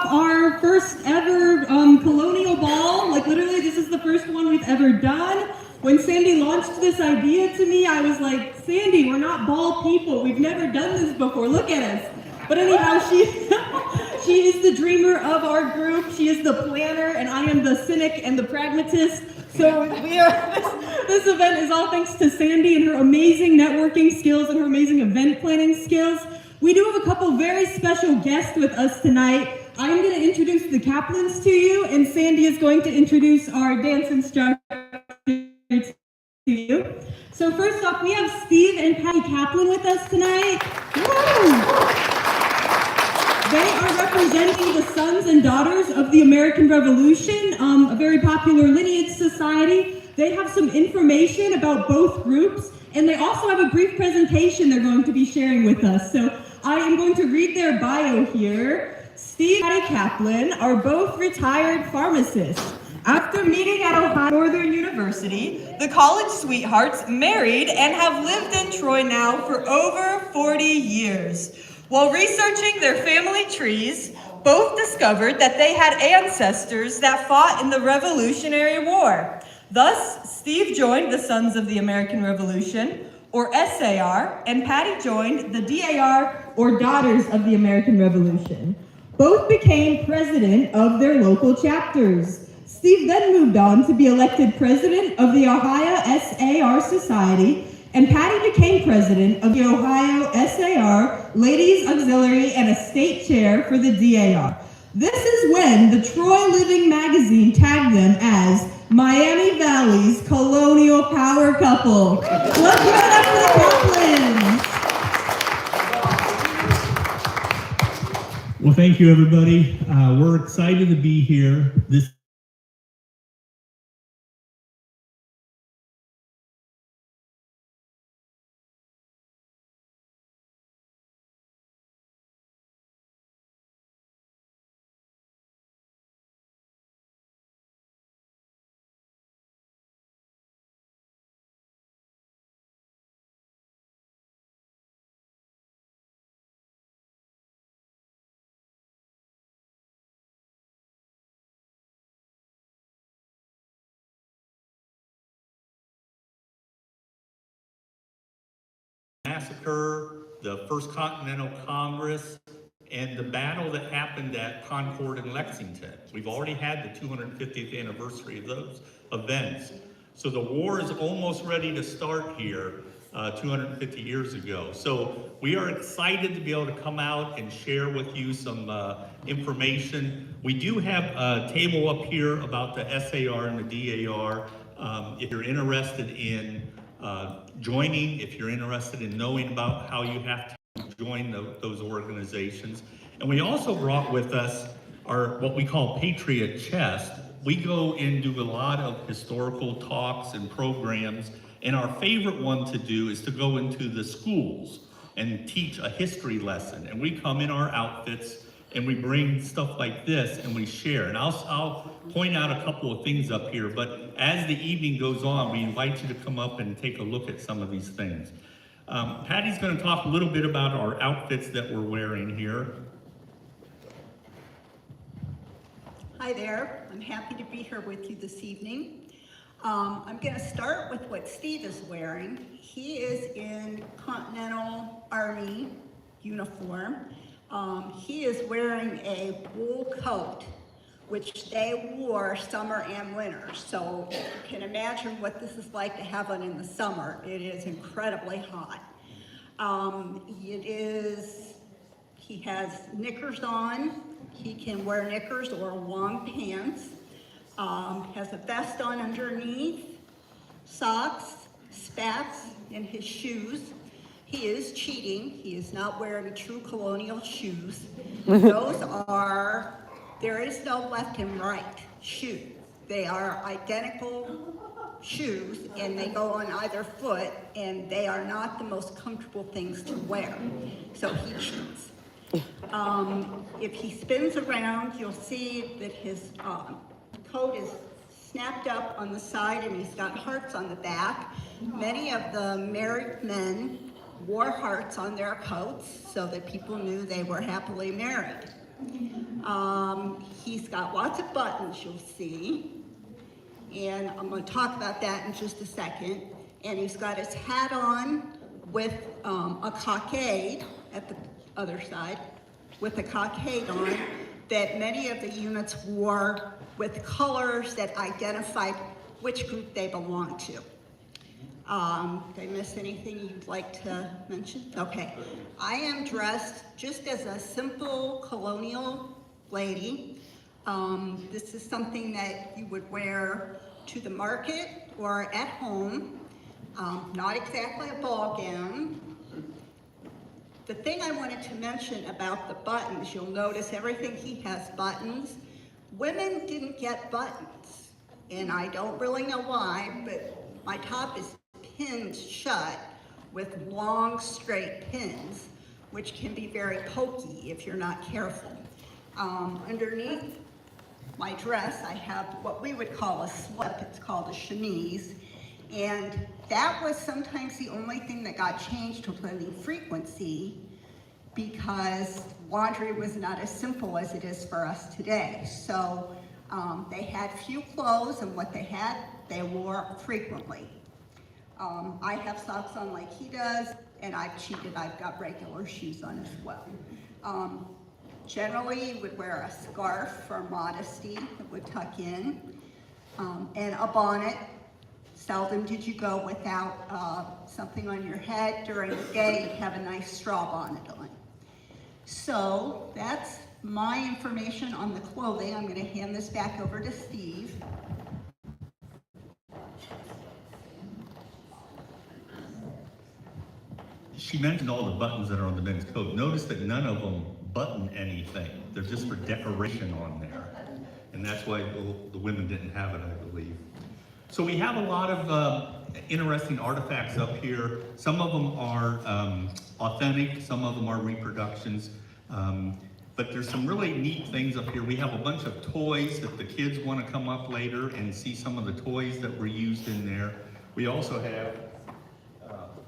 off our first ever colonial ball. Like literally, this is the first one we've ever done. When Sandy launched this idea to me, I was like, Sandy, we're not ball people. We've never done this before. Look at us. But anyhow, she is the dreamer of our group. She is the planner, and I am the cynic and the pragmatist. So this event is all thanks to Sandy and her amazing networking skills and her amazing event planning skills. We do have a couple very special guests with us tonight. I'm going to introduce the Kaplans to you, and Sandy is going to introduce our dance instructor to you. So first off, we have Steve and Patty Kaplan with us tonight. Woo! They are representing the sons and daughters of the American Revolution, a very popular lineage society. They have some information about both groups, and they also have a brief presentation they're going to be sharing with us. So I am going to read their bio here. Steve and Patty Kaplan are both retired pharmacists. After meeting at Ohio Northern University, the college sweethearts married and have lived in Troy now for over 40 years. While researching their family trees, both discovered that they had ancestors that fought in the Revolutionary War. Thus, Steve joined the Sons of the American Revolution, or SAR, and Patty joined the DAR, or Daughters of the American Revolution. Both became president of their local chapters. Steve then moved on to be elected president of the Ohio SAR Society, and Patty became president of the Ohio SAR Ladies Auxiliary and a state chair for the DAR. This is when the Troy Living magazine tagged them as Miami Valley's colonial power couple. Let's give it up for the Kaplans. Well, thank you, everybody. We're excited to be here. This massacre, the First Continental Congress, and the battle that happened at Concord and Lexington. We've already had the 250th anniversary of those events. So the war is almost ready to start here 250 years ago. So we are excited to be able to come out and share with you some information. We do have a table up here about the SAR and the DAR. If you're interested in joining, if you're interested in knowing about how you have to join those organizations. And we also brought with us our what we call Patriot Chest. We go and do a lot of historical talks and programs, and our favorite one to do is to go into the schools and teach a history lesson. And we come in our outfits and we bring stuff like this and we share. And I'll point out a couple of things up here, but as the evening goes on, we invite you to come up and take a look at some of these things. Patty's gonna talk a little bit about our outfits that we're wearing here. Hi there, I'm happy to be here with you this evening. I'm gonna start with what Steve is wearing. He is in Continental Army uniform. He is wearing a wool coat, which they wore summer and winter. So you can imagine what this is like to have on in the summer. It is incredibly hot. He has knickers on. He can wear knickers or long pants. Has a vest on underneath, socks, spats, and his shoes. He is cheating. He is not wearing true colonial shoes. Those are, there is no left and right shoe. They are identical shoes and they go on either foot, and they are not the most comfortable things to wear. So he cheats. If he spins around, you'll see that his coat is snapped up on the side and he's got hearts on the back. Many of the married men wore hearts on their coats so that people knew they were happily married. He's got lots of buttons, you'll see. And I'm going to talk about that in just a second. And he's got his hat on with a cockade at the other side, with a cockade on that many of the units wore with colors that identified which group they belonged to. Did I miss anything you'd like to mention? Okay. I am dressed just as a simple colonial lady. This is something that you would wear to the market or at home. Not exactly a ball gown. The thing I wanted to mention about the buttons, you'll notice everything he has buttons. Women didn't get buttons, and I don't really know why, but my top is pinned shut with long straight pins, which can be very pokey if you're not careful. Underneath my dress, I have what we would call a slip. It's called a chemise. And that was sometimes the only thing that got changed with the frequency, because laundry was not as simple as it is for us today. So they had few clothes, and what they had, they wore frequently. I have socks on like he does, and I've cheated. I've got regular shoes on as well. Generally, you would wear a scarf for modesty that would tuck in, and a bonnet. Seldom did you go without something on your head. During the day, you'd have a nice straw bonnet on. So that's my information on the clothing. I'm going to hand this back over to Steve. She mentioned all the buttons that are on the men's coat. Notice that none of them button anything. They're just for decoration on there. And that's why the women didn't have it, I believe. So we have a lot of interesting artifacts up here. Some of them are authentic, some of them are reproductions. But there's some really neat things up here. We have a bunch of toys that the kids want to come up later and see some of the toys that were used in there. We also have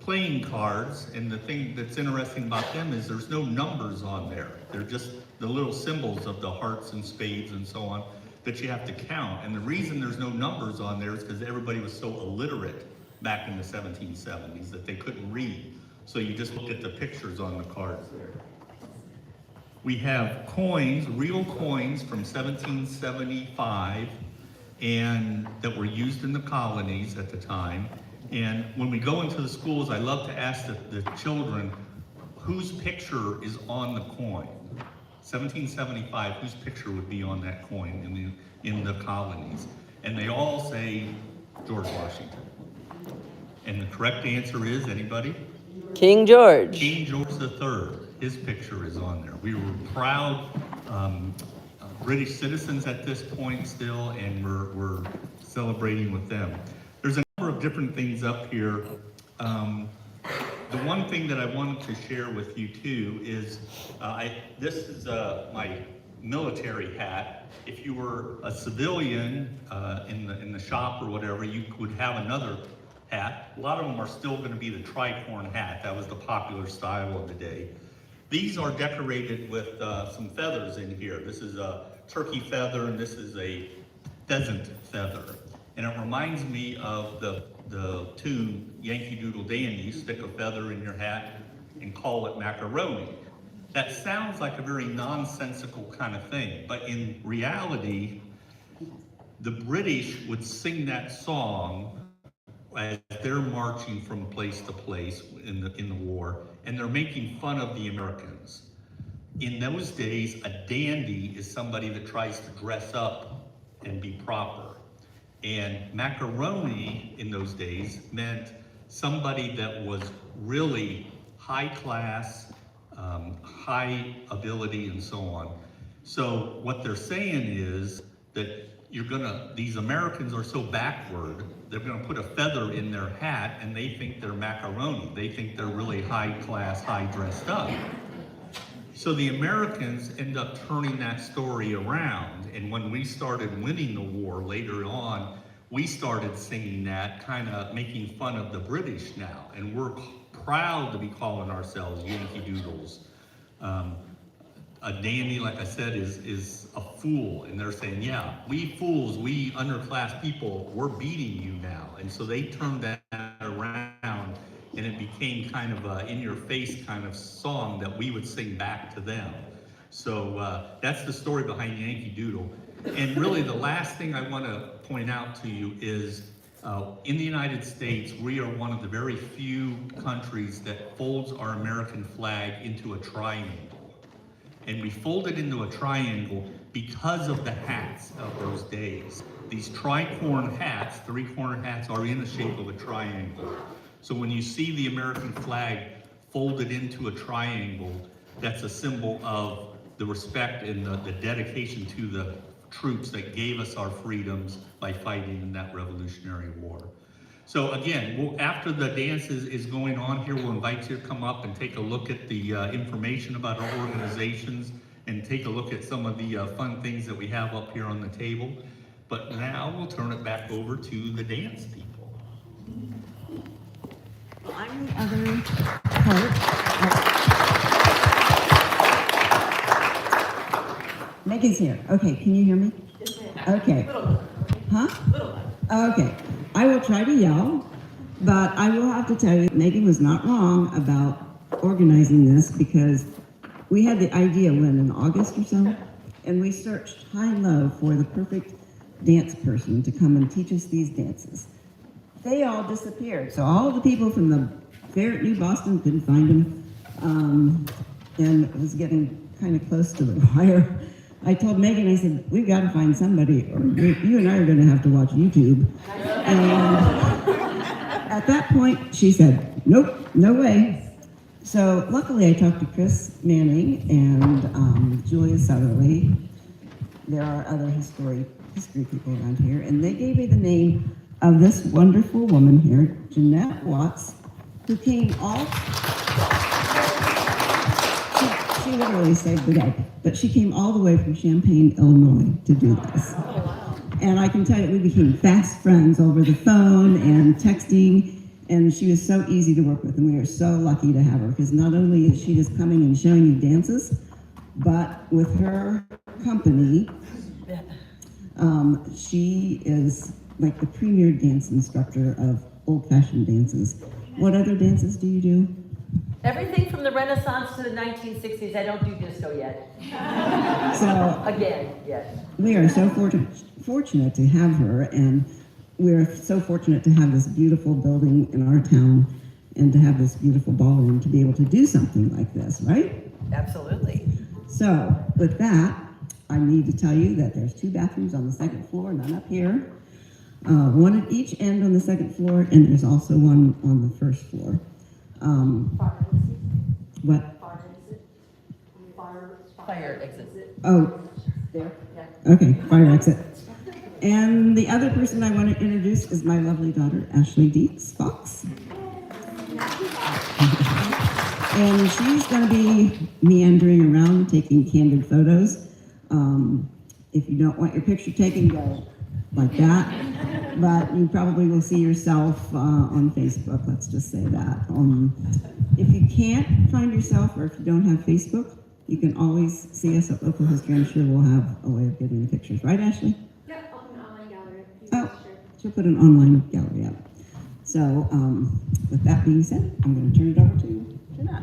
playing cards, and the thing that's interesting about them is there's no numbers on there. They're just the little symbols of the hearts and spades and so on that you have to count. And the reason there's no numbers on there is because everybody was so illiterate back in the 1770s that they couldn't read. So you just looked at the pictures on the cards there. We have coins, real coins from 1775, and that were used in the colonies at the time. And when we go into the schools, I love to ask the children whose picture is on the coin. 1775, whose picture would be on that coin in the colonies? And they all say George Washington. And the correct answer is, anybody? King George. King George III. His picture is on there. We were proud British citizens at this point still, and we're celebrating with them. There's a number of different things up here. The one thing that I wanted to share with you too is, this is my military hat. If you were a civilian in the shop or whatever, you would have another hat. A lot of them are still going to be the tricorn hat. That was the popular style of the day. These are decorated with some feathers in here. This is a turkey feather, and this is a pheasant feather. And it reminds me of the tune Yankee Doodle Dandy. Stick a feather in your hat and call it macaroni. That sounds like a very nonsensical kind of thing, but in reality, the British would sing that song as they're marching from place to place in the war, and they're making fun of the Americans. In those days, a dandy is somebody that tries to dress up and be proper. And macaroni in those days meant somebody that was really high class, high ability, and so on. So what they're saying is that these Americans are so backward, they're gonna put a feather in their hat and they think they're macaroni. They think they're really high class, high dressed up. So the Americans end up turning that story around, and when we started winning the war later on, we started singing that, kind of making fun of the British now, and we're proud to be calling ourselves Yankee Doodles. a dandy, like I said, is a fool, and they're saying, yeah, we fools, we underclass people, we're beating you now. And so they turned that around, and it became kind of a in-your-face kind of song that we would sing back to them. So that's the story behind Yankee Doodle. And really the last thing I want to point out to you is in the United States, we are one of the very few countries that folds our American flag into a triangle. And we fold it into a triangle because of the hats of those days. These tricorn hats, three-cornered hats, are in the shape of a triangle. So when you see the American flag folded into a triangle, that's a symbol of the respect and the dedication to the troops that gave us our freedoms by fighting in that Revolutionary War. So again, after the dance is going on here, we'll invite you to come up and take a look at the information about our organizations and take a look at some of the fun things that we have up here on the table. But now we'll turn it back over to the dance people. Well, I'm the other part. Megan's here. Okay, can you hear me? Okay. Huh? Okay. I will try to yell, but I will have to tell you, Megan was not wrong about organizing this because we had the idea when in August or so, and we searched high and low for the perfect dance person to come and teach us these dances. They all disappeared. So all the people from the fair at New Boston couldn't find them, and it was getting kind of close to the wire. I told Megan, I said, we've got to find somebody, or you and I are going to have to watch YouTube. And at that point, she said, nope, no way. So luckily, I talked to Chris Manning and Julia Southerly. There are other history people around here, and they gave me the name of this wonderful woman here, Jeanette Watts, who came all... She literally saved the day, but she came all the way from Champaign, Illinois to do this. And I can tell you, we became fast friends over the phone and texting, and she was so easy to work with, and we are so lucky to have her, because not only is she just coming and showing you dances, but with her company, she is like the premier dance instructor of old-fashioned dances. What other dances do you do? Everything from the Renaissance to the 1960s. I don't do disco yet. So Again, yes. we are so fortunate to have her, and we're so fortunate to have this beautiful building in our town and to have this beautiful ballroom to be able to do something like this, right? Absolutely. So with that, I need to tell you that there's 2 bathrooms on the second floor, none up here. One at each end on the second floor, and there's also one on the first floor. What? Fire exit. Oh, there? Okay, fire exit. And the other person I want to introduce is my lovely daughter, Ashley Dietz Fox. And she's going to be meandering around taking candid photos. If you don't want your picture taken, go like that. But you probably will see yourself on Facebook, let's just say that. If you can't find yourself, or if you don't have Facebook, you can always see us at Local History. I'm sure we'll have a way of getting the pictures. Right, Ashley? Yep, I'll put an online gallery. Oh, she'll put an online gallery up. So with that being said, I'm going to turn it over to Jeanette.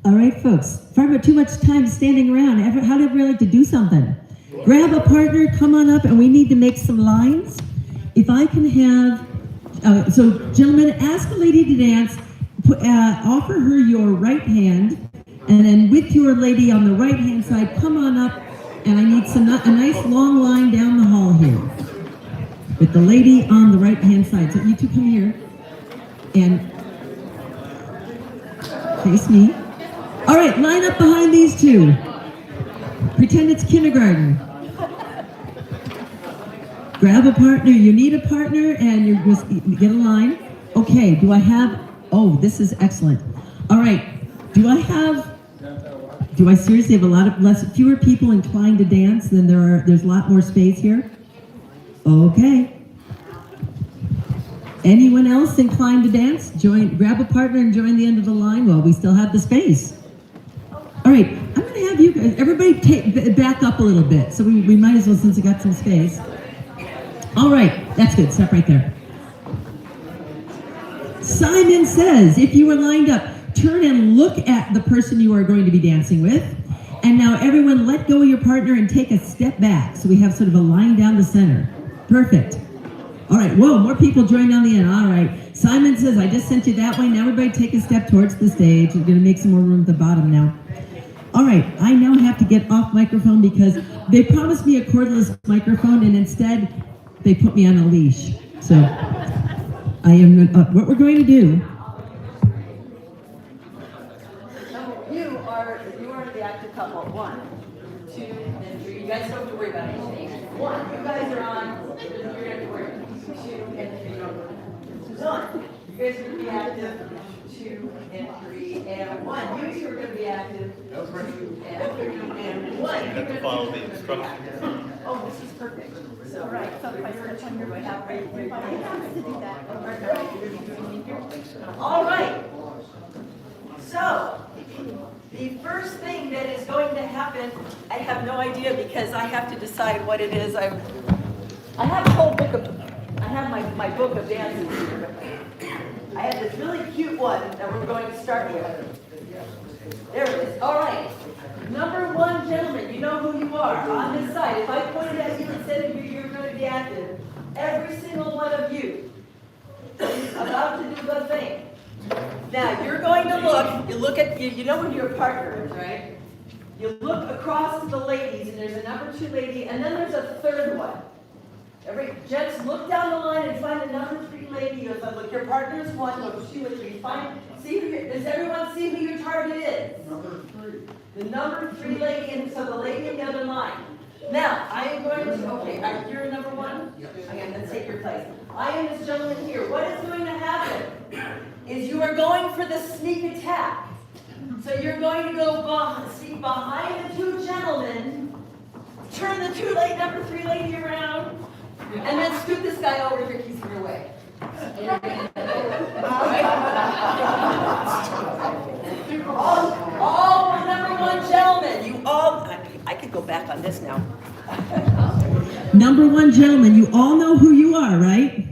All right, folks. If I have too much time standing around, how'd everybody like to do something? Grab a partner, come on up, and we need to make some lines. If I can have, so gentlemen, ask a lady to dance, offer her your right hand, and then with your lady on the right-hand side, come on up, and I need a nice long line down the hall here. With the lady on the right-hand side. So you two come here, and face me. All right, line up behind these two. Pretend it's kindergarten. Grab a partner. You need a partner, and you just get a line. Okay, do I have, oh, this is excellent. All right, do I seriously have fewer people inclined to dance than there's a lot more space here? Okay. Anyone else inclined to dance? Grab a partner and join the end of the line while we still have the space. All right, I'm going gonna have you guys, everybody back up a little bit. So we might as well, since we got some space. All right, that's good. Stop right there. Simon Says, if you are lined up, turn and look at the person you are going to be dancing with. And now everyone let go of your partner and take a step back. So we have sort of a line down the center. Perfect. All right, whoa, more people joined on the end. All right, Simon Says, I just sent you that way. Now everybody take a step towards the stage. We're gonna make some more room at the bottom now. All right, I now have to get off microphone because they promised me a cordless microphone and instead they put me on a leash. So I am, what we're going to do. You are the active couple. 1, 2, and 3. You guys don't have to worry about anything. 1, you guys are on. You're going to have to worry. 2 and 3. 1, you guys are going to be active. 2 and 3 and 1. You two are going to be active. 2 and 3 and 1. You have to follow the instructions. Oh, this is perfect. So, right. So if I start on your way out, right? All right. So, the first thing that is going to happen, I have no idea because I have to decide what it is. I have a whole book of, I have my book of dances here. I have this really cute one that we're going to start with. There it is. All right. Number 1, gentlemen, you know who you are. On this side, if I pointed at you and said you're going to be active, every single one of you is about to do the thing. Now, you're going to look, you know who your partner is, right? You look across to the ladies, and there's a number 2 lady, and then there's a third one. Gents, look down the line and find the number 3 lady. You go, look, your partner is 1, look, 2 and 3. Does everyone see who your target is? Number 3. The number 3 lady, and so the lady in the other line. Now, I am going to, okay, you're number 1? Yes. Okay, then take your place. I am this gentleman here. What is going to happen is you are going for the sneak attack. So you're going to go sneak behind the 2 gentlemen, turn the number 3 lady around, and then scoot this guy over here, he's in your way. All number 1 gentlemen, you all, I could go back on this now. Number 1 gentlemen, you all know who you are, right?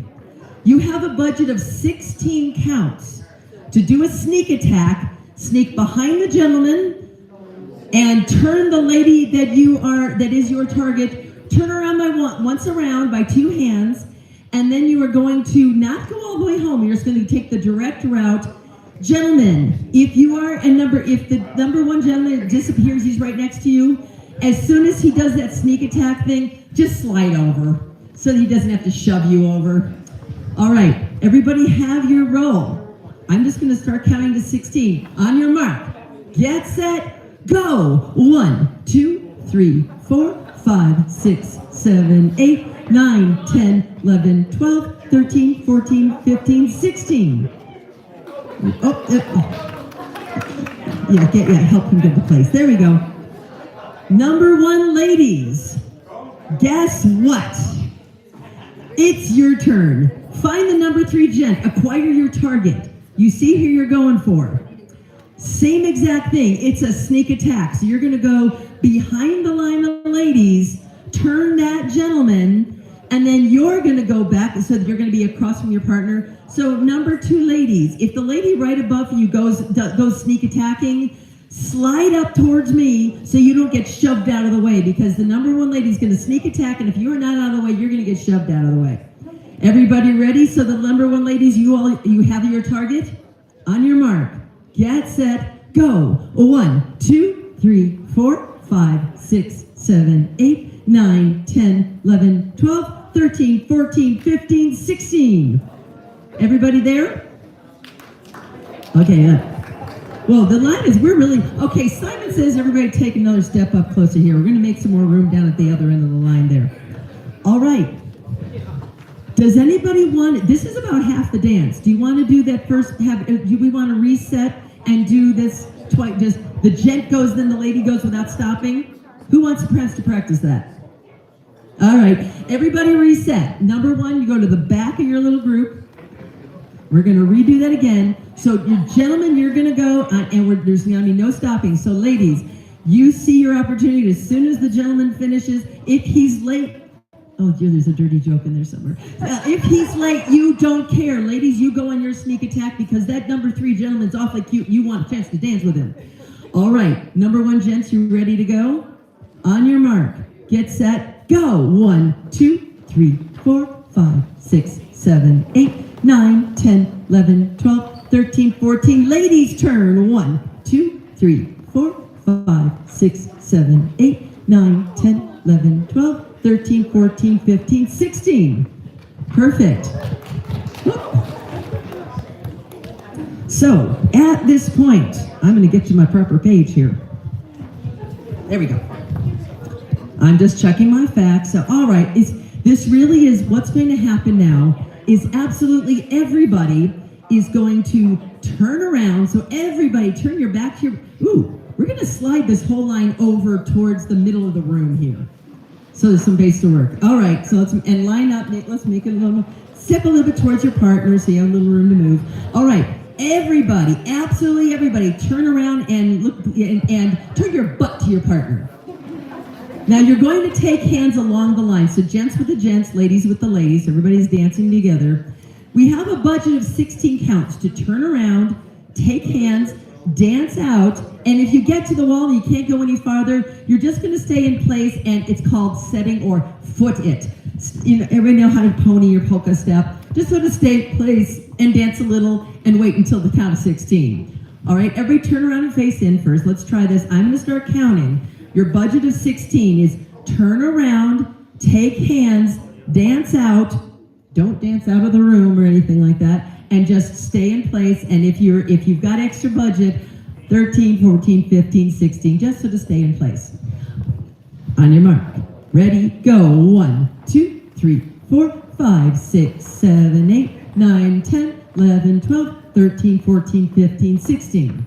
You have a budget of 16 counts to do a sneak attack, sneak behind the gentleman, and turn the lady that is your target, turn around once around by 2 hands, and then you are going to not go all the way home. You're just going to take the direct route. Gentlemen, if the number 1 gentleman disappears, he's right next to you. As soon as he does that sneak attack thing, just slide over so that he doesn't have to shove you over. All right, everybody have your roll. I'm just going to start counting to 16. On your mark, get set, go. 1, 2, 3, 4, 5, 6, 7, 8, 9, 10, 11, 12, 13, 14, 15, 16. Yeah, help him get the place. There we go. Number 1, ladies. Guess what? It's your turn. Find the number 3 gent. Acquire your target. You see who you're going for. Same exact thing. It's a sneak attack. So you're going to go behind the line of ladies, turn that gentleman, and then you're going to go back so that you're going to be across from your partner. So number 2 ladies, if the lady right above you goes sneak attacking, slide up towards me so you don't get shoved out of the way, because the number 1 lady is going to sneak attack, and if you're not out of the way, you're going to get shoved out of the way. Everybody ready? So the number 1 ladies, you have your target? On your mark, get set, go. 1, 2, 3, 4, 5, 6, 7, 8, 9, 10, 11, 12, 13, 14, 15, 16. Everybody there? Okay, well, the line is, okay, Simon Says everybody take another step up closer here. We're going to make some more room down at the other end of the line there. All right. Does anybody this is about half the dance. Do you want to do that first, do we want to reset and do this twice, just the gent goes, then the lady goes without stopping? Who wants to practice that? All right, everybody reset. Number 1, you go to the back of your little group. We're going to redo that again. So, you gentlemen, you're going to go, and there's going to be no stopping. So, ladies, You see your opportunity as soon as the gentleman finishes. If he's late, oh dear, there's a dirty joke in there somewhere. If he's late, you don't care. Ladies, you go on your sneak attack because that number 3 gentleman's awfully cute. You want a chance to dance with him. All right, number 1 gents, you ready to go? On your mark, get set, go. 1, 2, 3, 4, 5, 6, 7, 8, 9, 10, 11, 12, 13, 14. Ladies' turn. 1, 2, 3, 4, 5, 6, 7, 8, 9, 10, 11, 12, 13, 14, 15, 16. Perfect. So, at this point, I'm going to get to my proper page here. There we go. I'm just checking my facts. So, all right, this really is what's going to happen now is absolutely everybody is going to turn around. So everybody turn your back to your, we're going to slide this whole line over towards the middle of the room here. So there's some base to work. All right, so and line up, let's make it a little, step a little bit towards your partner so you have a little room to move. All right, everybody, absolutely everybody, turn around and look and turn your butt to your partner. Now you're going to take hands along the line. So gents with the gents, ladies with the ladies, everybody's dancing together. We have a budget of 16 counts to turn around, take hands, dance out, and if you get to the wall and you can't go any farther, you're just going to stay in place, and it's called setting or foot it. You know, everybody know how to pony your polka step. Just sort of stay in place and dance a little and wait until the count of 16. All right, everybody turn around and face in first. Let's try this. I'm going to start counting. Your budget of 16 is turn around, take hands, dance out. Don't dance out of the room or anything like that, and just stay in place. And if you've got extra budget, 13, 14, 15, 16, just so to stay in place. On your mark. Ready, go. 1, 2, 3, 4, 5, 6, 7, 8, 9, 10, 11, 12, 13, 14, 15, 16.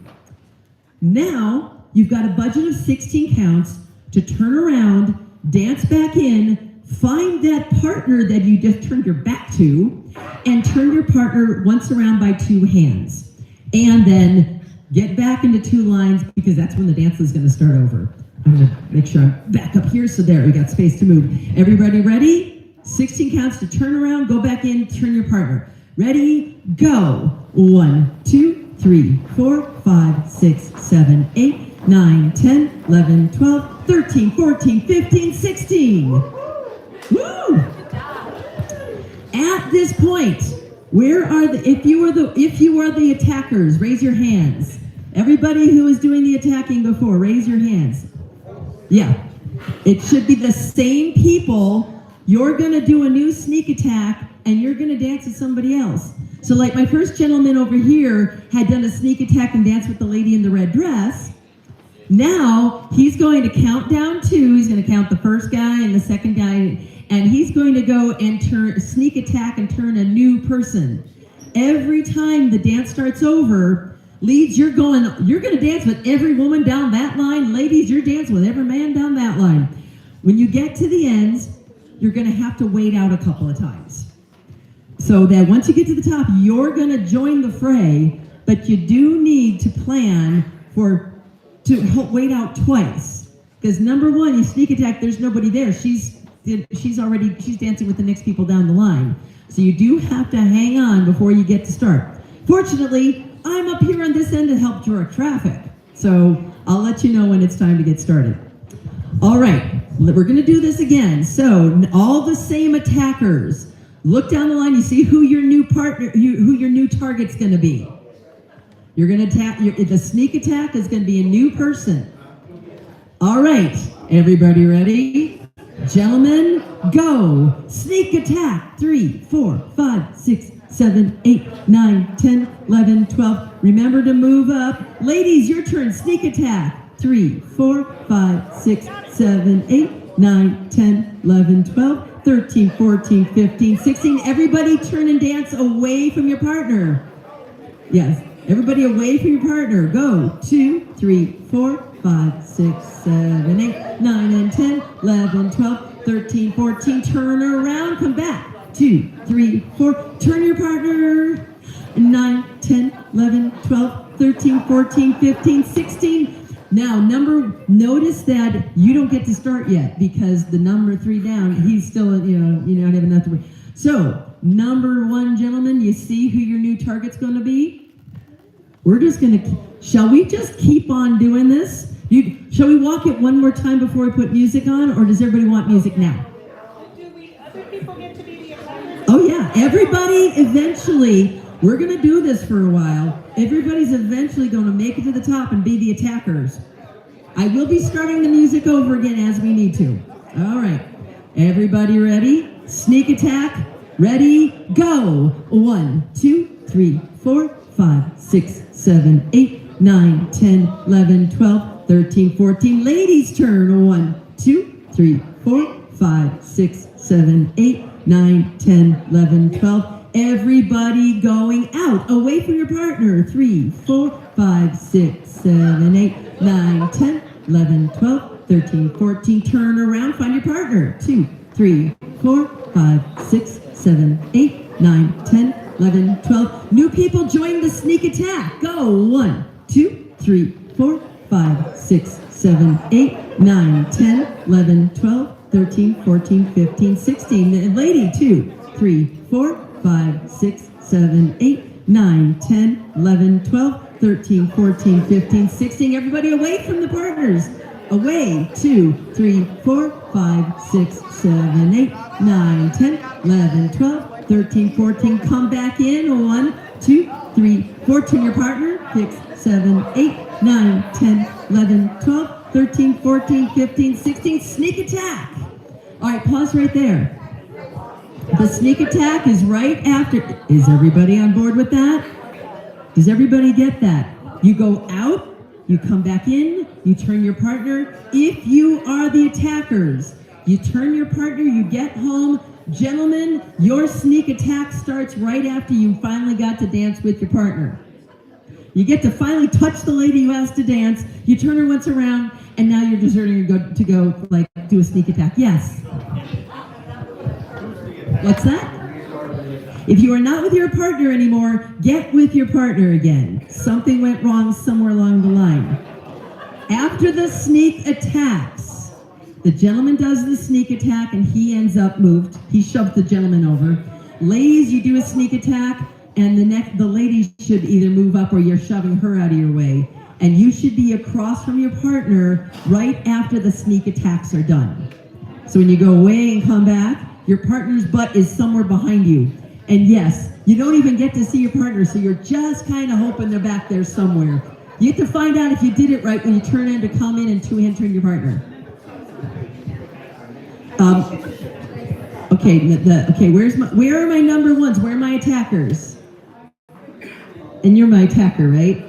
Now, you've got a budget of 16 counts to turn around, dance back in, find that partner that you just turned your back to, and turn your partner once around by 2 hands. And then get back into 2 lines, because that's when the dance is going to start over. I'm going to make sure I'm back up here, so there, we got space to move. Everybody ready? 16 counts to turn around, go back in, turn your partner. Ready, go. 1, 2, 3, 4, 5, 6, 7, 8, 9, 10, 11, 12, 13, 14, 15, 16. Woo! At this point, where are if you are the attackers, raise your hands. Everybody who was doing the attacking before, raise your hands. Yeah. It should be the same people. You're gonna do a new sneak attack and you're gonna dance with somebody else. So like my first gentleman over here had done a sneak attack and dance with the lady in the red dress. Now he's going to count down 2. He's going to count the first guy and the second guy, and he's going to go and sneak attack and turn a new person. Every time the dance starts over, leads, you're going to dance with every woman down that line. Ladies, you're dancing with every man down that line. When you get to the ends, you're going to have to wait out a couple of times. So that once you get to the top, you're going to join the fray, but you do need to plan to wait out twice. Because number 1, you sneak attack, there's nobody there. She's dancing with the next people down the line. So you do have to hang on before you get to start. Fortunately, I'm up here on this end to help direct traffic. So I'll let you know when it's time to get started. All right, we're gonna do this again. So all the same attackers, look down the line, you see who your new partner, who your new target's gonna be. You're gonna attack, the sneak attack is gonna be a new person. All right, everybody ready? Gentlemen, go. Sneak attack. 3, 4, 5, 6, 7, 8, 9, 10, 11, 12. Remember to move up. Ladies, your turn. Sneak attack. 3, 4, 5, 6, 7, 8, 9, 10, 11, 12, 13, 14, 15, 16. Everybody turn and dance away from your partner. Yes. Everybody away from your partner. Go. 2, 3, 4, 5, 6, 7, 8, 9, and 10, 11, 12, 13, 14. Turn around. Come back. 2, 3, 4. Turn your partner. 9, 10, 11, 12, 13, 14, 15, 16. Now, notice that you don't get to start yet because the number 3 down, he's still, you don't have enough to win. So, number 1, gentlemen, you see who your new target's going to be? Shall we just keep on doing this? Shall we walk it one more time before we put music on, or does everybody want music now? Other people get to be the attackers? Oh yeah, everybody eventually, we're gonna do this for a while. Everybody's eventually gonna make it to the top and be the attackers. I will be starting the music over again as we need to. All right, everybody ready? Sneak attack, ready, go. 1, 2, 3, 4, 5, 6, 7, 8, 9, 10, 11, 12, 13, 14. Ladies' turn. 1, 2, 3, 4, 5, 6, 7, 8, 9, 10, 11, 12. Everybody going out, away from your partner. 3, 4, 5, 6, 7, 8, 9, 10, 11, 12, 13, 14. Turn around, find your partner. 2, 3, 4, 5, 6, 7, 8, 9, 10, 11, 12. New people join the sneak attack. Go. 1, 2, 3, 4, 5, 6, 7, 8, 9, 10, 11, 12, 13, 14, 15, 16. And lady, 2, 3, 4, 5, 6, 7, 8, 9, 10, 11, 12, 13, 14, 15, 16. Everybody away from the partners. Away. 2, 3, 4, 5, 6, 7, 8, 9, 10, 11, 12, 13, 14. Come back in. 1, 2, 3, 4. To your partner. 6, 7, 8, 9, 10, 11, 12, 13, 14, 15, 16. Sneak attack. All right, pause right there. The sneak attack is right after. Is everybody on board with that? Does everybody get that? You go out, you come back in, you turn your partner. If you are the attackers, you turn your partner, you get home. Gentlemen, your sneak attack starts right after you finally got to dance with your partner. You get to finally touch the lady you asked to dance, you turn her once around, and now you're deserting her to go like do a sneak attack. Yes? What's that? If you are not with your partner anymore, get with your partner again. Something went wrong somewhere along the line. After the sneak attacks, the gentleman does the sneak attack and he ends up moved. He shoved the gentleman over. Ladies, you do a sneak attack and the lady should either move up or you're shoving her out of your way. And you should be across from your partner right after the sneak attacks are done. So when you go away and come back, your partner's butt is somewhere behind you. And yes, you don't even get to see your partner, so you're just kind of hoping they're back there somewhere. You have to find out if you did it right when you turn in to come in and two-hand turn your partner. Okay, where are my number ones? Where are my attackers? And you're my attacker, right?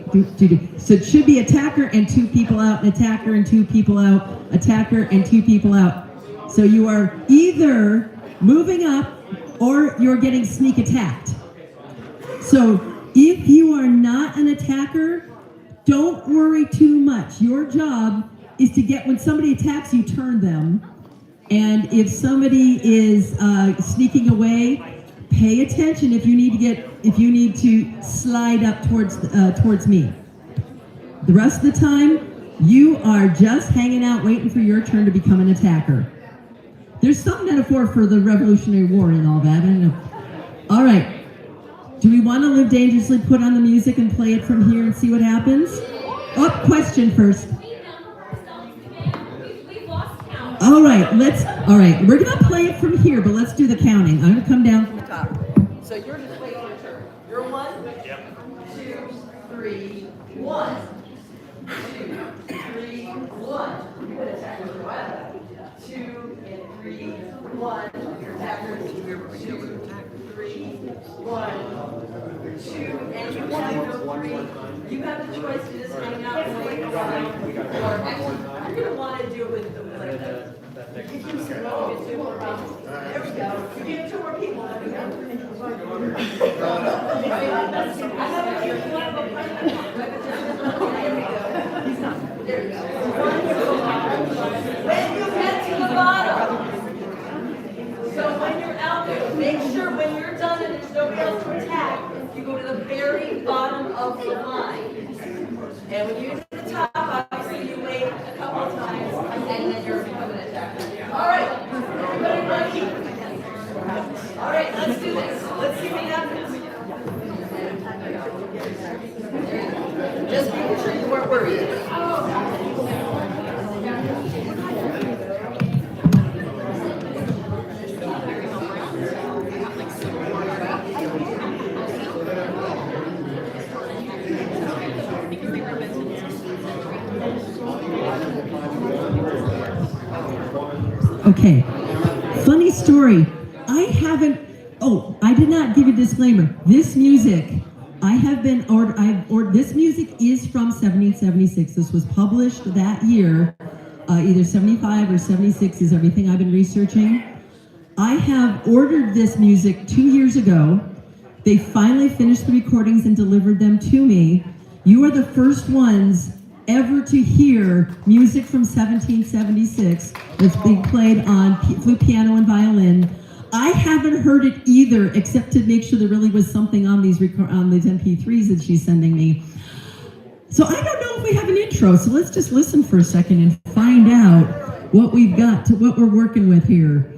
So it should be attacker and 2 people out, and attacker and 2 people out, attacker and 2 people out. So you are either moving up or you're getting sneak attacked. So if you are not an attacker, don't worry too much. Your job is to get, when somebody attacks you, turn them. And if somebody is sneaking away, pay attention if you need to slide up towards me. The rest of the time, you are just hanging out waiting for your turn to become an attacker. There's some metaphor for the Revolutionary War and all that, I know. All right. Do we want to live dangerously, put on the music and play it from here and see what happens? Oh, question first. We've lost count. All right, we're gonna play it from here, but let's do the counting. I'm gonna come down. Top. So you're just waiting your turn. You're 1, 2, 3, 1. 2, 3, 1. You've been attackers for a while. 2 and 3, 1. Your attackers. 3, 1, 2, and you want to go 3. You have the choice to just hang out and wait around, or actually, you're going to want to do it with them like that. You can sit around and get 2 more rounds. There we go. You get 2 more people. I have a few you want to go There we go. There you go. When you get to the bottom, so when you're out there, make sure when you're done and there's nobody else to attack, you go to the very bottom of the line. And when you get to the top, obviously you Everybody ready? All right, let's do this. Let's see what happens. Just making sure you weren't worried. Okay. Funny story. I did not give a disclaimer. This music, this music is from 1776. This was published that year, either 75 or 76 is everything I've been researching. I have ordered this music 2 years ago. They finally finished the recordings and delivered them to me. You are the first ones ever to hear music from 1776 that's being played on flute, piano, and violin. I haven't heard it either, except to make sure there really was something on these MP3s that she's sending me. So I don't know if we have an intro, so let's just listen for a second and find out what we've got, to what we're working with here.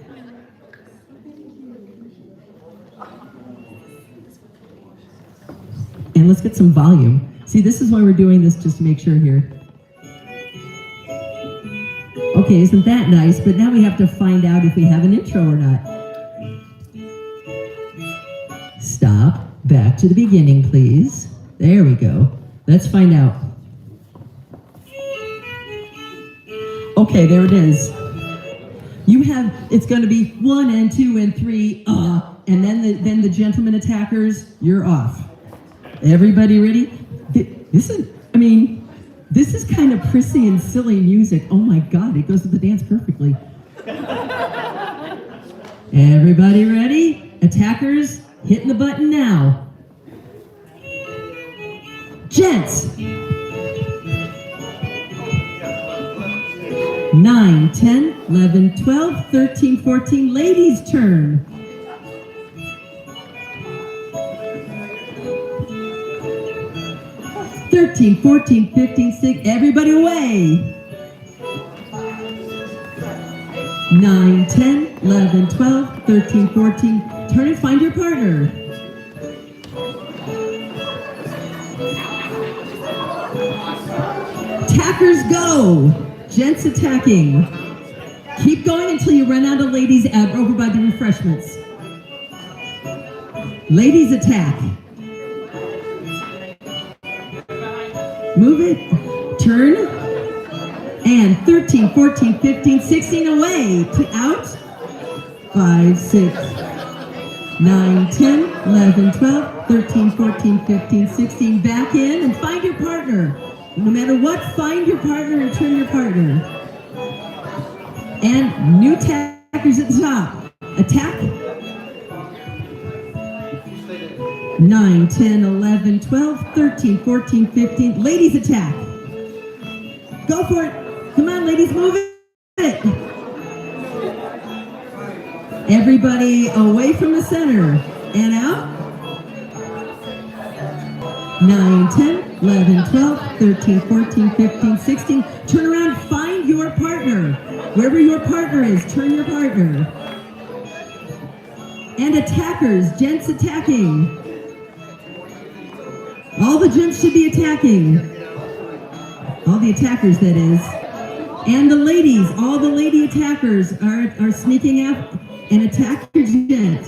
And let's get some volume. See, this is why we're doing this, just to make sure here. Okay, isn't that nice? But now we have to find out if we have an intro or not. Stop. Back to the beginning, please. There we go. Let's find out. Okay, there it is. It's going to be 1 and 2 and 3, and then the gentleman attackers, you're off. Everybody ready? This is kind of prissy and silly music. Oh my God, it goes with the dance perfectly. Everybody ready? Attackers, hitting the button now. Gents. 9, 10, 11, 12, 13, 14, ladies' turn. "13, 14, 15, 6, everybody away. 9, 10, 11, 12, 13, 14, turn and find your partner. Attackers go. Gents attacking. Keep going until you run out of ladies over by the refreshments. Ladies attack. Move it, turn, and 13, 14, 15, 16 away, out, 5, 6, 9, 10, 11, 12, 13, 14, 15, 16, back in and find your partner. No matter what, find your partner and turn your partner. And new attackers at the top. Attack. 9, 10, 11, 12, 13, 14, 15. Ladies attack. Go for it. Come on, ladies, move it. Everybody away from the center. And out. 9, 10, 11, 12, 13, 14, 15, 16. Turn around, find your partner. Wherever your partner is, turn your partner. And attackers, gents attacking. All the gents should be attacking. All the attackers, that is. And the ladies, all the lady attackers are sneaking up and attack your gent.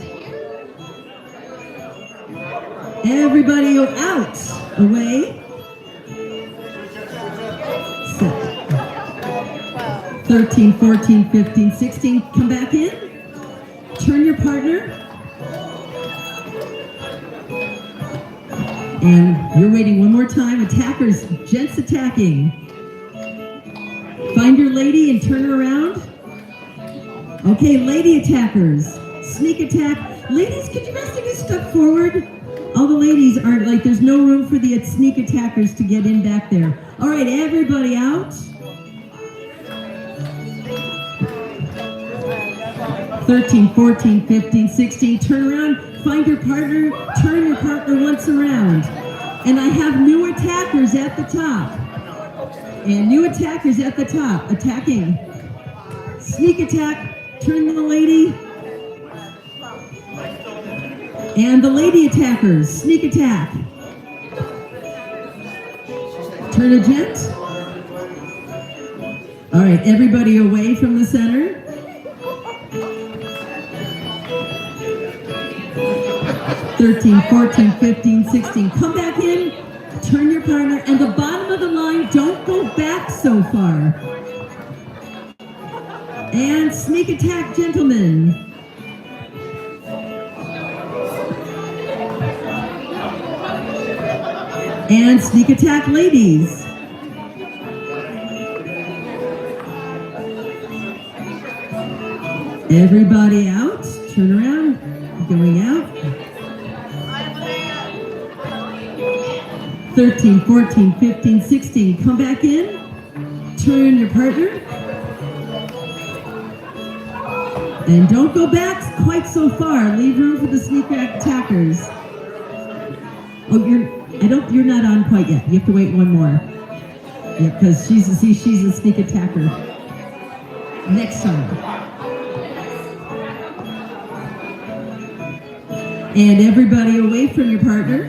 Everybody out, away. 13, 14, 15, 16, come back in. Turn your partner. And you're waiting one more time. Attackers, gents attacking. Find your lady and turn her around. Okay, lady attackers. Sneak attack. Ladies, could you guys take a step forward? All the ladies are like, there's no room for the sneak attackers to get in back there. All right, everybody out. 13, 14, 15, 16, turn around, find your partner, turn your partner once around. And I have new attackers at the top. And new attackers at the top, attacking. Sneak attack, turn the lady. And the lady attackers, sneak attack. Turn a gent. All right, everybody away from the center. "13, 14, 15, 16. Come back in, turn your partner, and the bottom of the line, don't go back so far. And sneak attack, gentlemen. And sneak attack, ladies. Everybody out, turn around, going out. 13, 14, 15, 16, come back in, turn your partner. And don't go back quite so far, leave room for the sneak attackers. Oh, you're not on quite yet, you have to wait one more. Yeah, because she's a sneak attacker. Next time. And everybody away from your partner.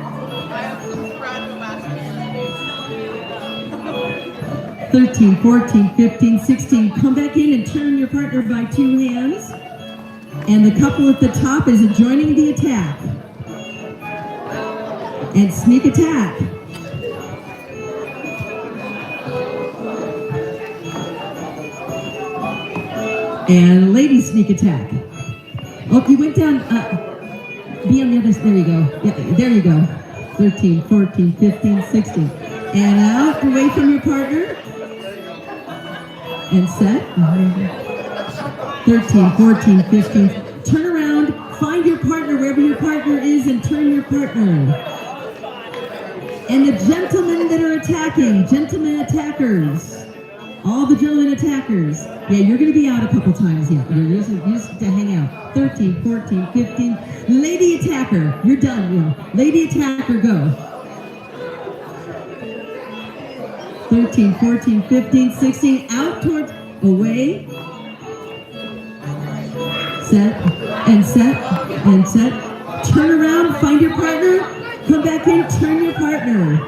13, 14, 15, 16. Come back in and turn your partner by 2 hands. And the couple at the top is joining the attack. And sneak attack. And lady sneak attack. Oh, you went down. Be on the other side. There you go. Yeah, there you go. 13, 14, 15, 16. And out, away from your partner. And set. 13, 14, 15. Turn around, find your partner wherever your partner is and turn your partner. And the gentlemen that are attacking, gentlemen attackers. All the gentlemen attackers. Yeah, you're going to be out a couple times yet. You're used to hang out. 13, 14, 15. Lady attacker, you're done. You know. Lady attacker, go. 13, 14, 15, 16. Out towards, away. Set, and set, and set. Turn around, find your partner. Come back in, turn your partner.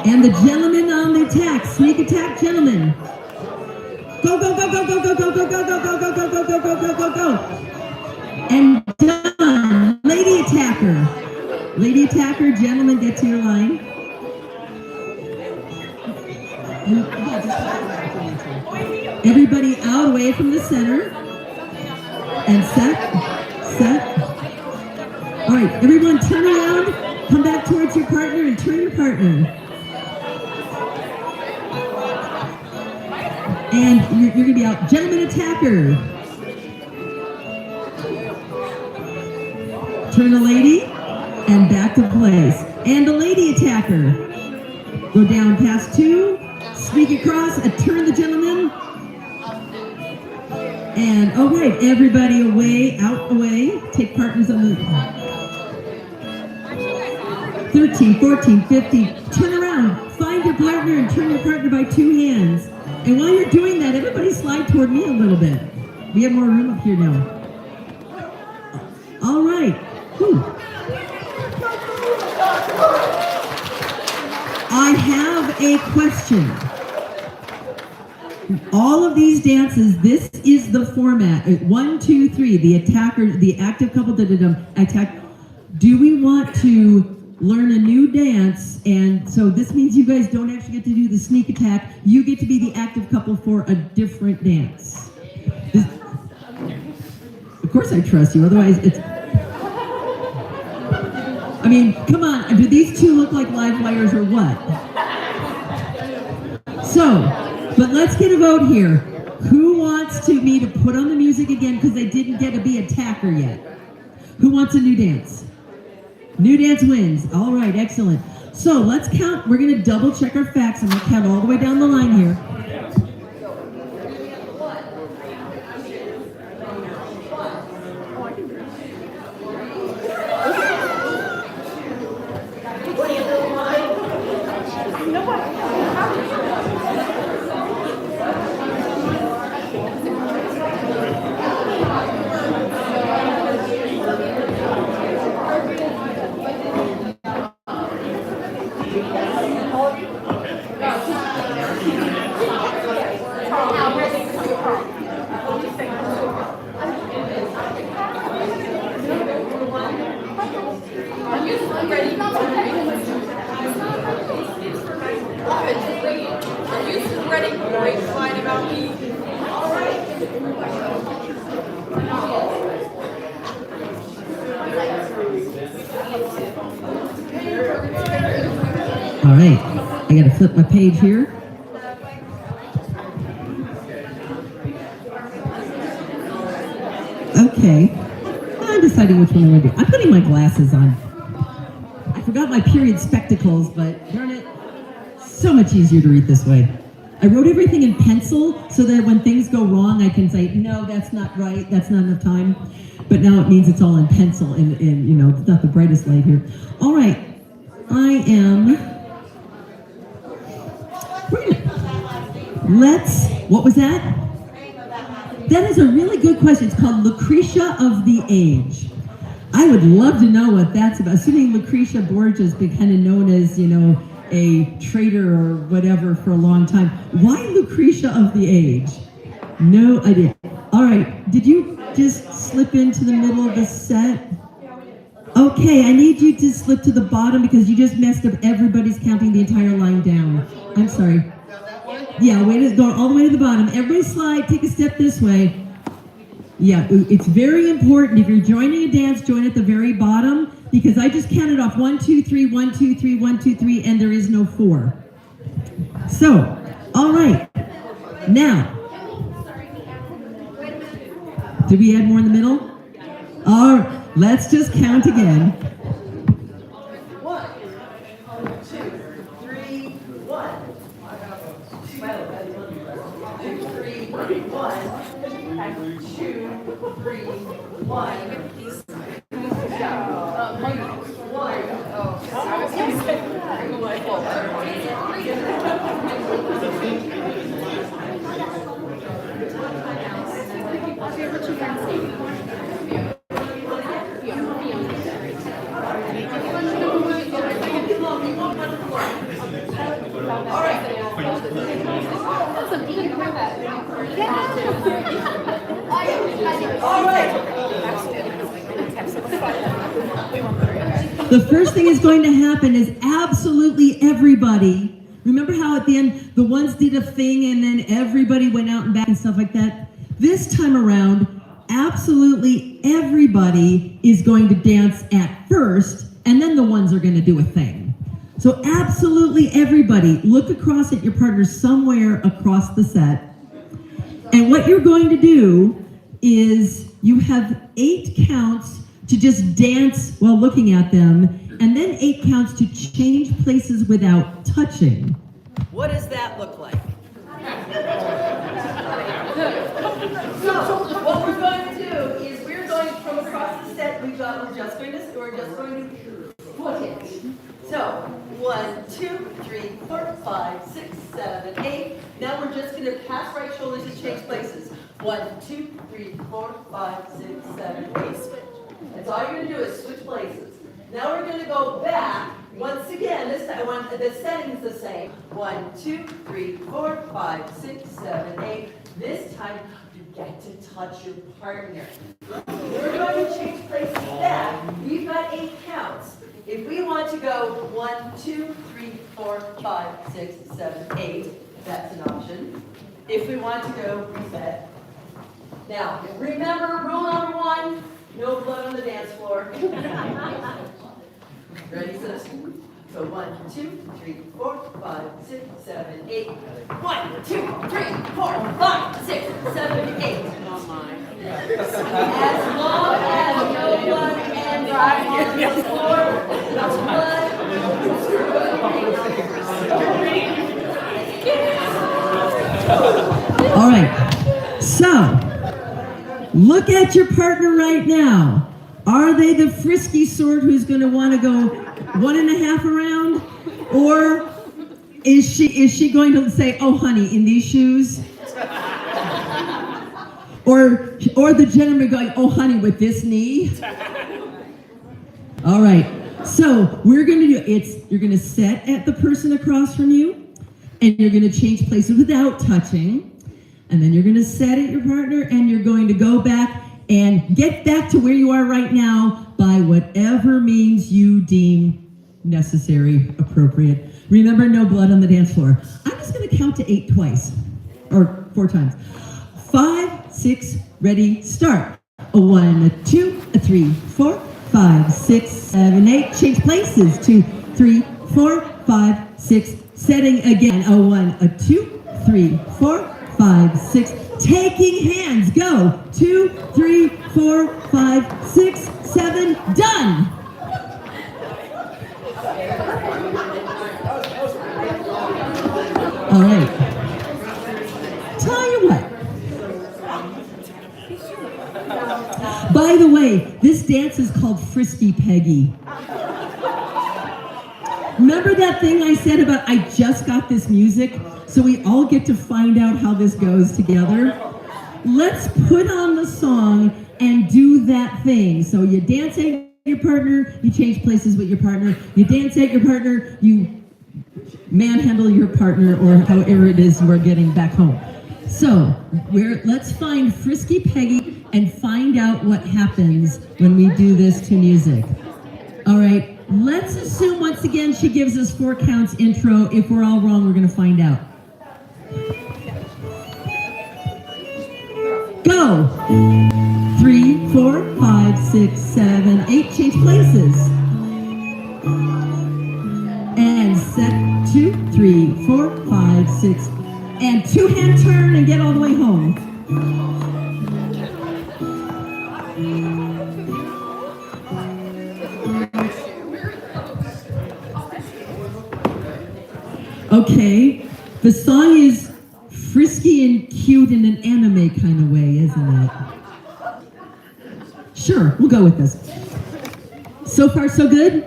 And the gentleman on the attack, sneak attack gentleman. Go, go, go, go, go, go, go, go, go, go, go, go, go, go, go, go, go, go, go. And done. Lady attacker. Lady attacker, gentlemen, get to your line. Everybody out, away from the center. And set, set. All right, everyone turn around, come back towards your partner and turn your partner. And you're going to be out. Gentleman attacker. Turn a lady and back to place. And the lady attacker. Go down past 2, sneak across, turn the gentleman. And, all right, everybody away, out, away. Take partners on the 13, 14, 15. Turn around, find your partner and turn your partner by 2 hands. And while you're doing that, everybody slide toward me a little bit. We have more room up here now. All right. Whew. I have a question. All of these dances, this is the format. 1, 2, 3. The attacker, the active couple, attack. Do we want to learn a new dance? And so this means you guys don't actually get to do the sneak attack. You get to be the active couple for a different dance. Of course I trust you, otherwise it's... I mean, come on, do these two look like live wires or what? So, but let's get a vote here. Who wants me to put on the music again because they didn't get to be attacker yet? Who wants a new dance? New dance wins. All right, excellent. So let's count. We're going to double check our facts. I'm going to count all the way down the line here. All right, I gotta flip my page here. Okay, I'm deciding which one I want to do. I'm putting my glasses on. I forgot my period spectacles, but darn it, so much easier to read this way. I wrote everything in pencil so that when things go wrong, I can say, no, that's not right, that's not enough time. But now it means it's all in pencil and you know, it's not the brightest light here. All right, what was that? That is a really good question. It's called Lucretia of the Age. I would love to know what that's about. Assuming Lucretia Borgia has been kind of known as, you know, a traitor or whatever for a long time. Why Lucretia of the Age? No idea. All right, did you just slip into the middle of the set? Okay, I need you to slip to the bottom because you just messed up everybody's counting the entire line down. I'm sorry. Yeah, go all the way to the bottom. Everybody slide, take a step this way. Yeah, it's very important. If you're joining a dance, join at the very bottom because I just counted off 1, 2, 3, 1, 2, 3, 1, 2, 3, and there is no 4. So, all right. Now, did we add more in the middle? All right, let's just count again. 1, 2, 3, 1. 2, 3, 1. 2, 3, The first thing is going to happen is absolutely everybody. Remember how at the end the ones did a thing and then everybody went out and back and stuff like that? This time around, absolutely everybody is going to dance at first and then the ones are going to do a thing. So absolutely everybody, look across at your partner somewhere across the set. And what you're going to do is you have 8 counts to just dance while looking at them, and then 8 counts to change places without touching. What does that look like? So what we're going to do is we're going from across the set. We're just going to foot it. So 1, 2, 3, 4, 5, 6, 7, 8. Now we're just going to pass right shoulders and change places. 1, 2, 3, 4, 5, 6, 7, 8. That's all you're going to do is switch places. Now we're going to go back once again. This time, the setting is the same. 1, 2, 3, 4, 5, 6, 7, 8. This time you get to touch your partner. We're going to change places back. We've got 8 counts. If we want to go 1, 2, 3, 4, 5, 6, 7, 8, that's an option. If we want to go reset. Now, remember rule number 1. No blood on the dance floor. Ready, sis? So 1, 2, 3, 4, 5, 6, 7, 8. 1, 2, 3, 4, 5, 6, 7, 8. As long as no blood ends up on the floor, blood. All right, so look at your partner right now. Are they the frisky sort who's going to want to go 1.5 around? Or is she going to say, oh honey, in these shoes? Or the gentleman going, oh honey, with this knee? All right, so we're going to do, you're going to set at the person across from you, and you're going to change places without touching. And then you're going to set at your partner, and you're going to go back and get back to where you are right now by whatever means you deem necessary, appropriate. Remember, no blood on the dance floor. I'm just going to count to 8 twice, or 4 times. 5, 6, ready, start. A 1, a 2, a 3, 4, 5, 6, 7, 8. Change places. 2, 3, 4, 5, 6. Setting again. A 1, a 2, 3, 4, 5, 6. Taking hands. Go. 2, 3, 4, 5, 6, 7. Done. All right. Tell you what. By the way, this dance is called Frisky Peggy. Remember that thing I said about I just got this music, so we all get to find out how this goes together? Let's put on the song and do that thing. So you dance at your partner, you change places with your partner, you dance at your partner, you manhandle your partner, or however it is you are getting back home. So let's find Frisky Peggy and find out what happens when we do this to music. All right, let's assume once again she gives us 4 counts intro. If we're all wrong, we're gonna find out. Go! 3, 4, 5, 6, 7, 8, change places. And set 2, 3, 4, 5, 6, and 2-hand turn and get all the way home. Okay, the song is frisky and cute in an anime kind of way, isn't it? Sure, we'll go with this. So far, so good?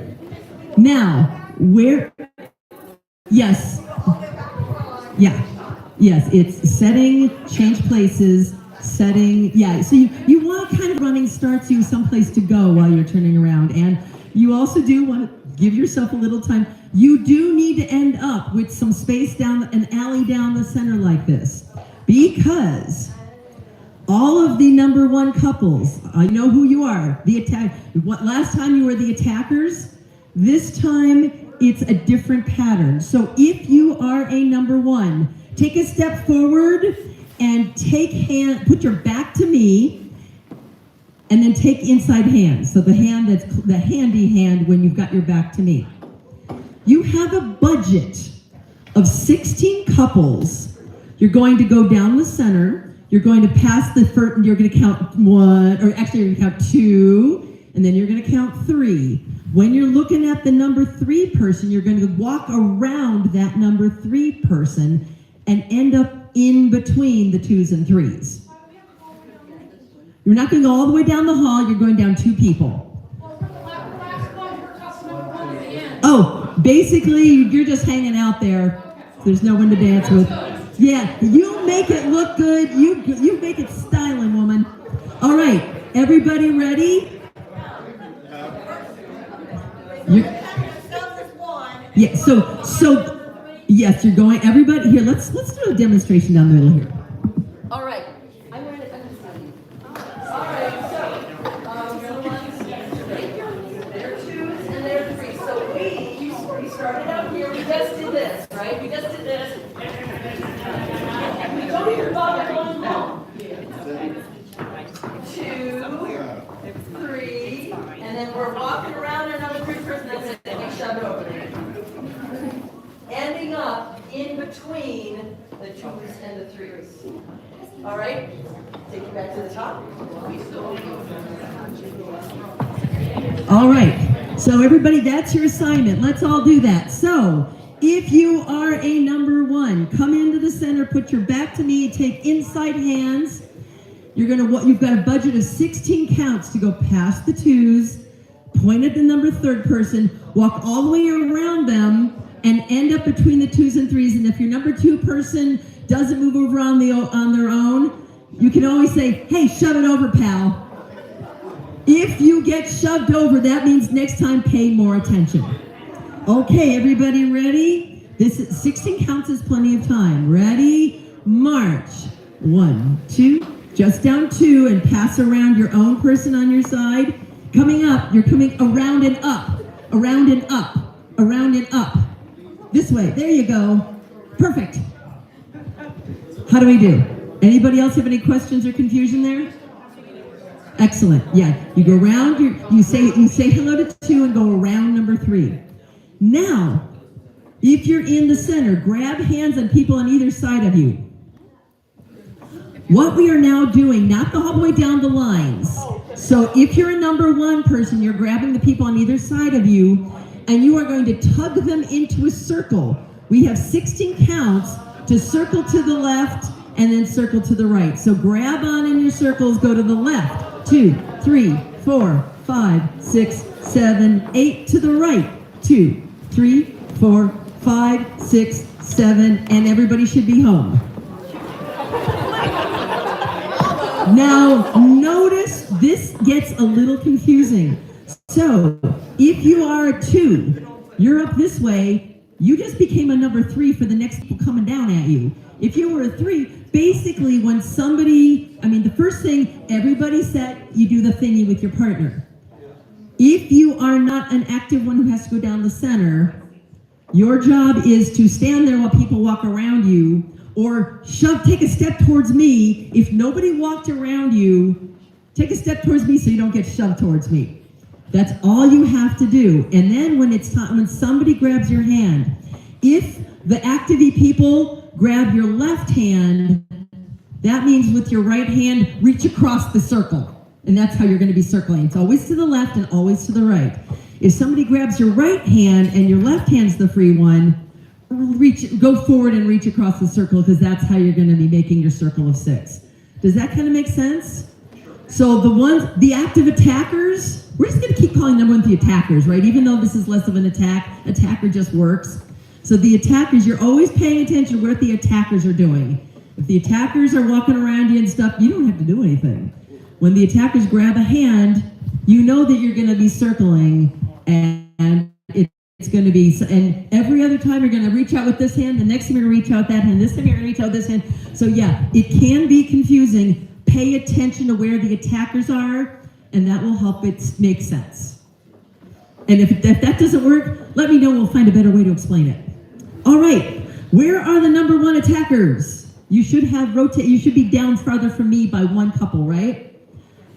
Now, where? Yes. Yeah. Yes, it's setting, change places, setting. Yeah, so you want kind of running starts you someplace to go while you're turning around. And you also do want to give yourself a little time. You do need to end up with some space down an alley down the center like this, because all of the number 1 couples, I know who you are. Last time you were the attackers. This time it's a different pattern. So if you are a number 1, take a step forward and put your back to me, and then take inside hands. So the hand that's the handy hand when you've got your back to me. You have a budget of 16 couples. You're going to go down the center. You're going to pass the first, you're going to count 1, or actually you're going to count 2, and then you're going to count 3. When you're looking at the number 3 person, you're going to walk around that number 3 person and end up in between the 2s and 3s. You're not going to go all the way down the hall, you're going down 2 people. Oh, basically, you're just hanging out there. There's no one to dance with. Yeah, you make it look good. You make it styling, woman. All right, everybody ready? Yeah, so yes, you're going. Everybody here. Let's do a demonstration down the middle here. All right. I'm going to understand you. All right, so there are 2s and there are 3s. So we started out here. We just did this, right? We just did this. We go here, Bob, going home. 2, 3, and then we're walking around another 3 person. That's it. And we shove it over there. Ending up in between the 2s and the 3s. All right? Take you back to the top. All right. So everybody, that's your assignment. Let's all do that. So if you are a number 1, come into the center, put your back to me, take inside hands. You've got a budget of 16 counts to go past the 2s, point at the number 3rd person, walk all the way around them, and end up between the 2s and 3s. And if your number 2 person doesn't move over on their own, you can always say, hey, shove it over, pal. If you get shoved over, that means next time pay more attention. Okay, everybody ready? 16 counts is plenty of time. Ready? March. 1, 2, just down 2, and pass around your own person on your side. Coming up, you're coming around and up, around and up, around and up. This way, there you go. Perfect. How do we do? Anybody else have any questions or confusion there? Excellent. Yeah, you go around. You say hello to 2 and go around number 3. Now, if you're in the center, grab hands on people on either side of you. What we are now doing, not all the way down the lines. So if you're a number 1 person, you're grabbing the people on either side of you, and you are going to tug them into a circle. We have 16 counts to circle to the left and then circle to the right. So grab on in your circles, go to the left, 2, 3, 4, 5, 6, 7, 8, to the right, 2, 3, 4, 5, 6, 7, and everybody should be home. Now, notice this gets a little confusing. So, if you are a 2, you're up this way, you just became a number 3 for the next people coming down at you. If you were a 3, basically when somebody, the first thing, everybody said, you do the thingy with your partner. If you are not an active one who has to go down the center, your job is to stand there while people walk around you, or take a step towards me. If nobody walked around you, take a step towards me so you don't get shoved towards me. That's all you have to do. And then when it's time, when somebody grabs your hand, if the active-y people grab your left hand, that means with your right hand, reach across the circle. And that's how you're going to be circling. It's always to the left and always to the right. If somebody grabs your right hand and your left hand's the free one, go forward and reach across the circle, because that's how you're going to be making your circle of 6. Does that kind of make sense? So the active attackers, we're just going to keep calling them the attackers, right? Even though this is less of an attacker just works. So the attackers, you're always paying attention to what the attackers are doing. If the attackers are walking around you and stuff, you don't have to do anything. When the attackers grab a hand, you know that you're going to be circling, and it's going to be, and every other time you're going to reach out with this hand, the next time you're going to reach out that hand, this time you're going to reach out this hand. So yeah, it can be confusing. Pay attention to where the attackers are, and that will help it make sense. And if that doesn't work, let me know, we'll find a better way to explain it. All right, where are the number 1 attackers? You should you should be down farther from me by 1 couple, right?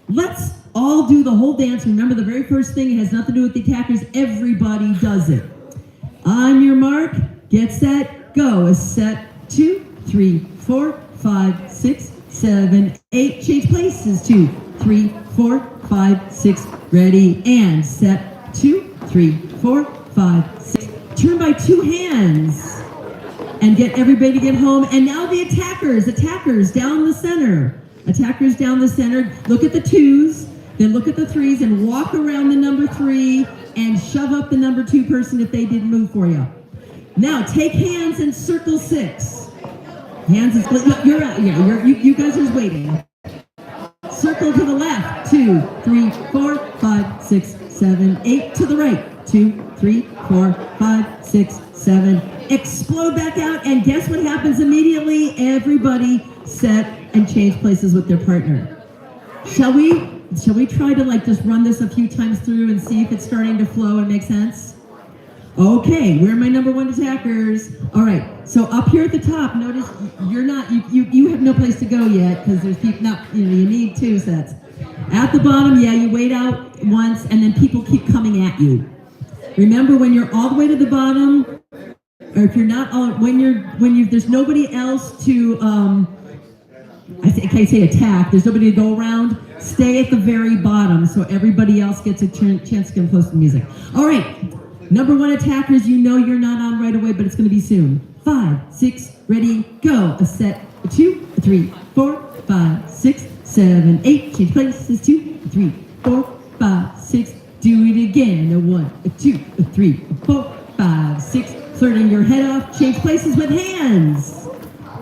Let's all do the whole dance. Remember, the very first thing, it has nothing to do with the attackers. Everybody does it. On your mark, get set, go. A set, 2, 3, 4, 5, 6, 7, 8. Change places, 2, 3, 4, 5, 6. Ready, and set, 2, 3, 4, 5, 6. Turn by 2 hands. And get everybody to get home. And now the attackers down the center. Attackers down the center. Look at the 2s, then look at the 3s, and walk around the number 3 and shove up the number 2 person if they didn't move for you. Now take hands and circle 6. Hands is split. You're out. Yeah, you guys are waiting. Circle to the left. 2, 3, 4, 5, 6, 7, 8. To the right. 2, 3, 4, 5, 6, 7. Explode back out, and guess what happens immediately? Everybody set and change places with their partner. Shall we try to just run this a few times through and see if it's starting to flow and make sense? Okay, where are my number 1 attackers? All right, so up here at the top, notice you have no place to go yet, because there's people you need 2 sets. At the bottom, yeah, you wait out once, and then people keep coming at you. Remember, when you're all the way to the bottom, or if you're not all, there's nobody else to, I can't say attack, there's nobody to go around, stay at the very bottom so everybody else gets a chance to come close to the music. All right, number 1 attackers, you know you're not on right away, but it's going to be soon. 5, 6, ready, go. A set, 2, 3, 4, 5, 6, 7, 8. Change places, 2, 3, 4, 5, 6. Do it again. A 1, a 2, a 3, a 4, 5, 6. Flirting your head off, change places with hands.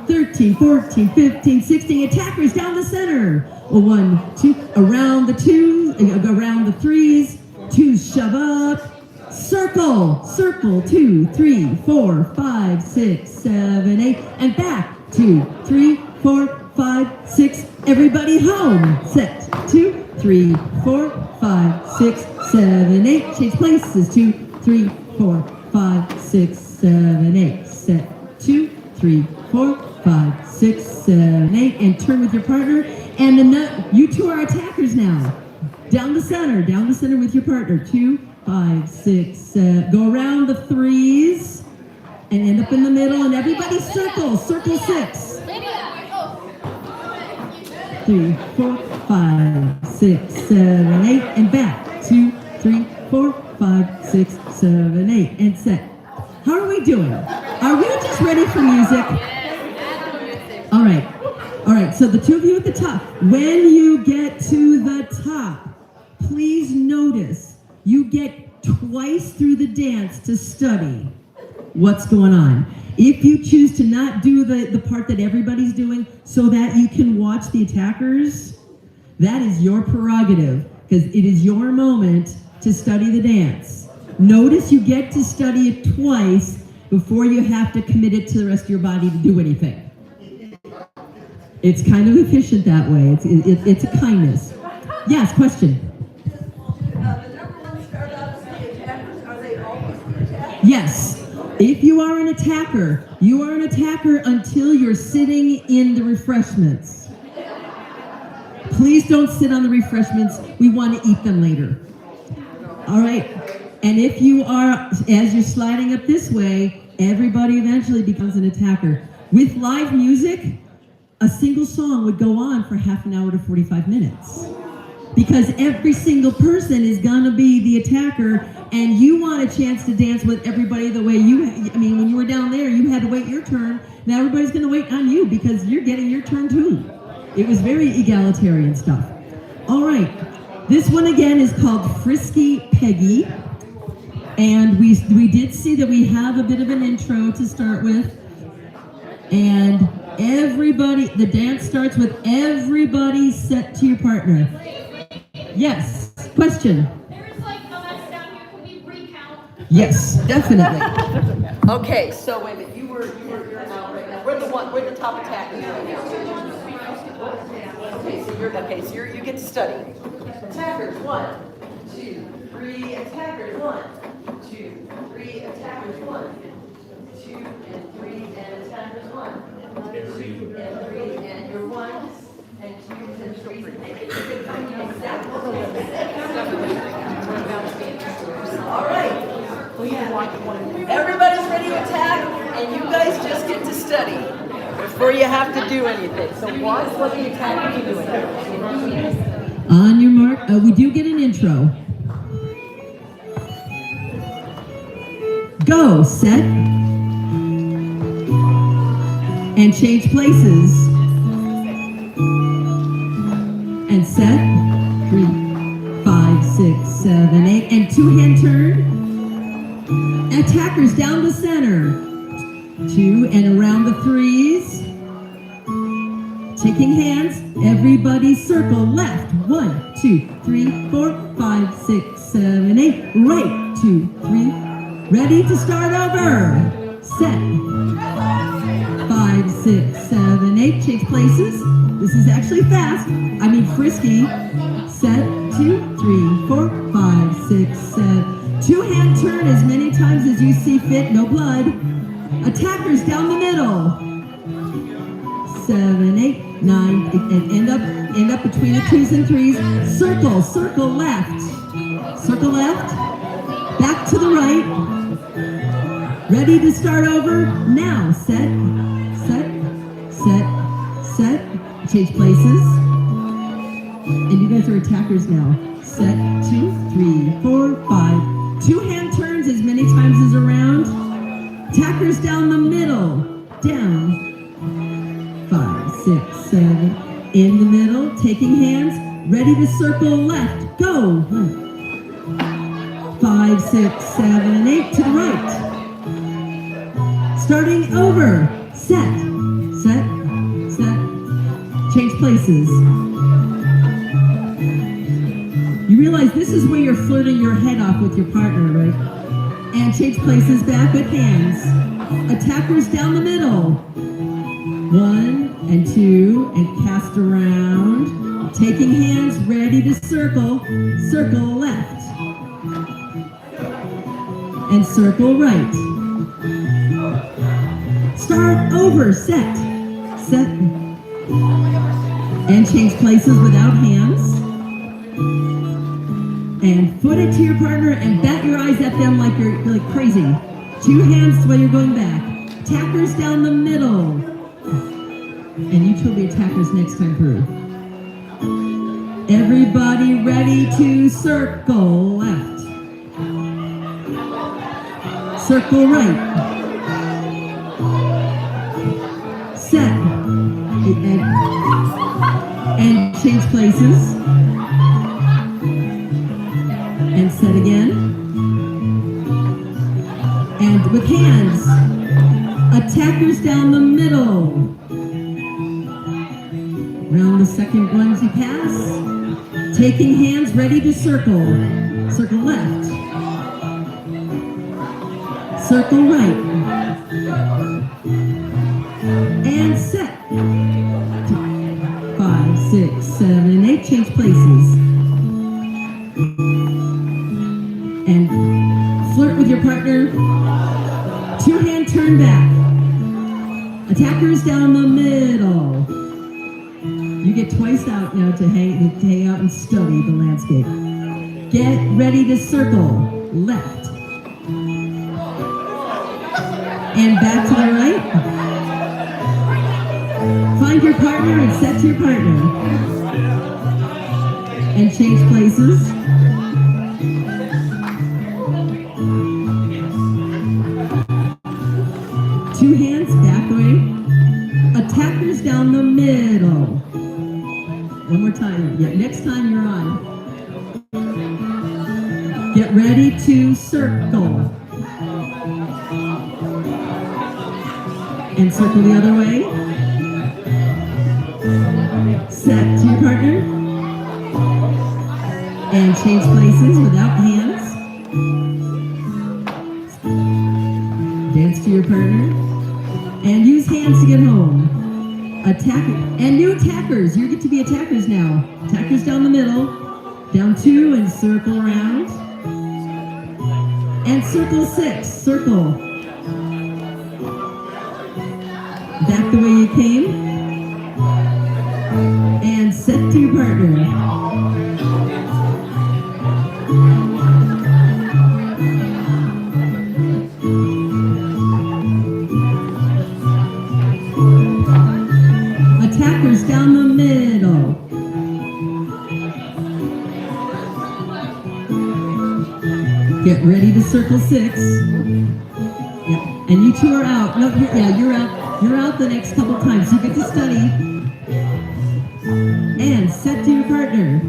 13, 14, 15, 16. Attackers down the center. 1, 2, around the 2s, around the 3s. 2s shove up. Circle, 2, 3, 4, 5, 6, 7, 8. And back. 2, 3, 4, 5, 6. Everybody home. Set. 2, 3, 4, 5, 6, 7, 8. Change places. 2, 3, 4, 5, 6, 7, 8. Set. 2, 3, 4, 5, 6, 7, 8, and turn with your partner. And you two are attackers now. Down the center with your partner. 2, 5, 6, 7. Go around the threes and end up in the middle. And everybody circle 6. 3, 4, 5, 6, 7, 8, and back. 2, 3, 4, 5, 6, 7, 8, and set. How are we doing? Are we just ready for music? All right, so the two of you at the top, when you get to the top, please notice you get twice through the dance to study what's going on. If you choose to not do the part that everybody's doing so that you can watch the attackers, that is your prerogative, because it is your moment to study the dance. Notice you get to study it twice before you have to commit it to the rest of your body to do anything. It's kind of efficient that way. It's a kindness. Yes, question. The number one start out as the attackers, are they always the attackers? Yes. If you are an attacker, you are an attacker until you're sitting in the refreshments. Please don't sit on the refreshments. We want to eat them later. All right. And if you are, as you're sliding up this way, everybody eventually becomes an attacker. With live music, a single song would go on for half an hour to 45 minutes. Because every single person is gonna be the attacker, and you want a chance to dance with everybody the way when you were down there, you had to wait your turn. Now everybody's gonna wait on you because you're getting your turn too. It was very egalitarian stuff. All right, this one again is called Frisky Peggy. And we did see that we have a bit of an intro to start with. And everybody, the dance starts with everybody set to your partner. Yes, question. There's like a mess down here. Can we recount? Yes, definitely. Okay, so wait a minute, you're out right now. We're the top attackers right now. Okay, so you get to study. Attackers, 1, 2, 3, attackers, 1, 2, 3, attackers, 1, 2 and 3, and attackers, 1, 2 and 3, and you're 1, and 2 and 3. All right. Everybody's ready to attack, and you guys just get to study before you have to do anything. So watch what the attackers are doing. On your mark, we do get an intro. Go, set, and change places. And set, 3, 5, 6, 7, 8, and 2-hand turn. Attackers down the center. 2 and around the threes. Taking hands, everybody circle left. 1, 2, 3, 4, 5, 6, 7, 8. Right, 2, 3. Ready to start over. Set. 5, 6, 7, 8. Change places. This is actually fast. Frisky. Set. 2, 3, 4, 5, 6, 7. 2-hand turn as many times as you see fit. No blood. Attackers down the middle. 7, 8, 9, and end up between the 2s and 3s. Circle left. Circle left. Back to the right. Ready to start over? Now. Set. Change places. And you guys are attackers now. Set. 2, 3, 4, 5. 2-hand turns as many times as around. Attackers down the middle. Down. 5, 6, 7. In the middle. Taking hands. Ready to circle left. Go. 5, 6, 7, 8 to the right. Starting over. Set. Change places. You realize this is where you're flirting your head off with your partner, right? And change places back with hands. Attackers down the middle. 1 and 2 and cast around. Taking hands, ready to circle. Circle left. And circle right. Start over, set. set, and change places without hands. And foot it to your partner and bat your eyes at them like you're like crazy. 2 hands while you're going back. Attackers down the middle. And you two will be attackers next time through. Everybody ready to circle left. Circle right. Set. And change places. And set again. And with hands, attackers down the middle. Round the second ones you pass. Taking hands, ready to circle. Circle left. Circle right. And set. 5, 6, 7, 8. Change places. And flirt with your partner. 2-hand turn back. Attackers down the middle. You get twice out now to hang out and study the landscape. Get ready to circle. Left. And back to the right. Find your partner and set to your partner. And change places. Two hands, back away. Attackers down the middle. One more time. Yeah, next time you're on. Get ready to circle. And circle the other way. Set to your partner. And change places without hands. Dance to your partner. And use hands to get home. Attack and new attackers. You get to be attackers now. Attackers down the middle. Down 2 and circle around. And circle 6. Circle. Back the way you came. And set to your partner. Attackers down the middle. Get ready to circle 6. Yep. And you two are out. No, you're out. You're out the next couple times. You get to study. And set to your partner.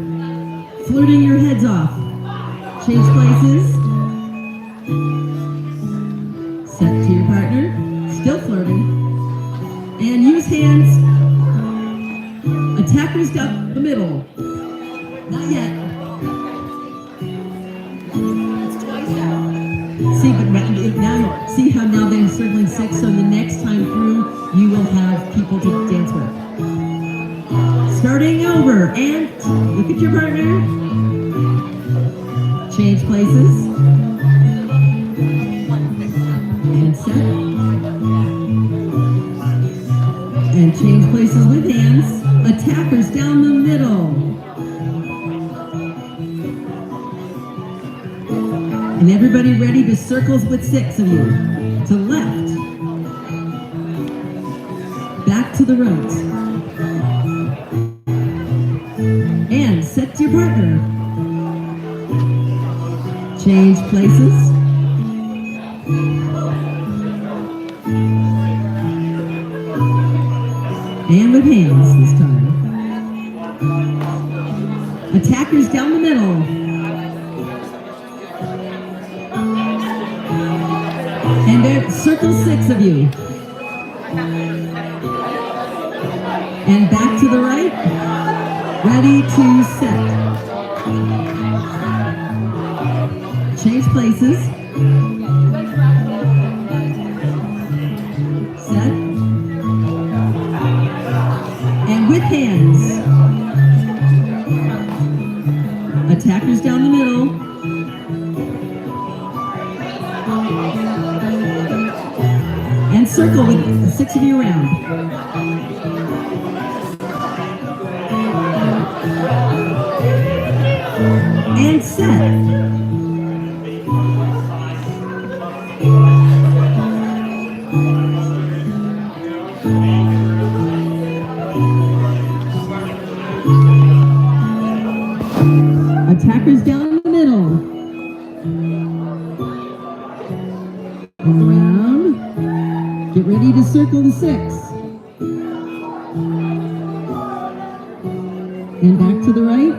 Flirting your heads off. Change places. Set to your partner. Still flirting. And use hands. Attackers down the middle. Not yet. It's twice out. See, but now see how now they're circling 6, so the next time through you will have people to dance with. Starting over and look at your partner. Change places. And set. And change places with hands. Attackers down the middle. And everybody ready to circles with 6 of you. To left. Back to the right. And set to your partner. Change places. And with hands this time. Attackers down the middle. And there, circle 6 of you. And back to the right. Ready to set. Change places. Set. And with hands. Attackers down the middle. And circle with 6 of you around. And set. Attackers down the middle. And around. Get ready to circle the 6. And back to the right.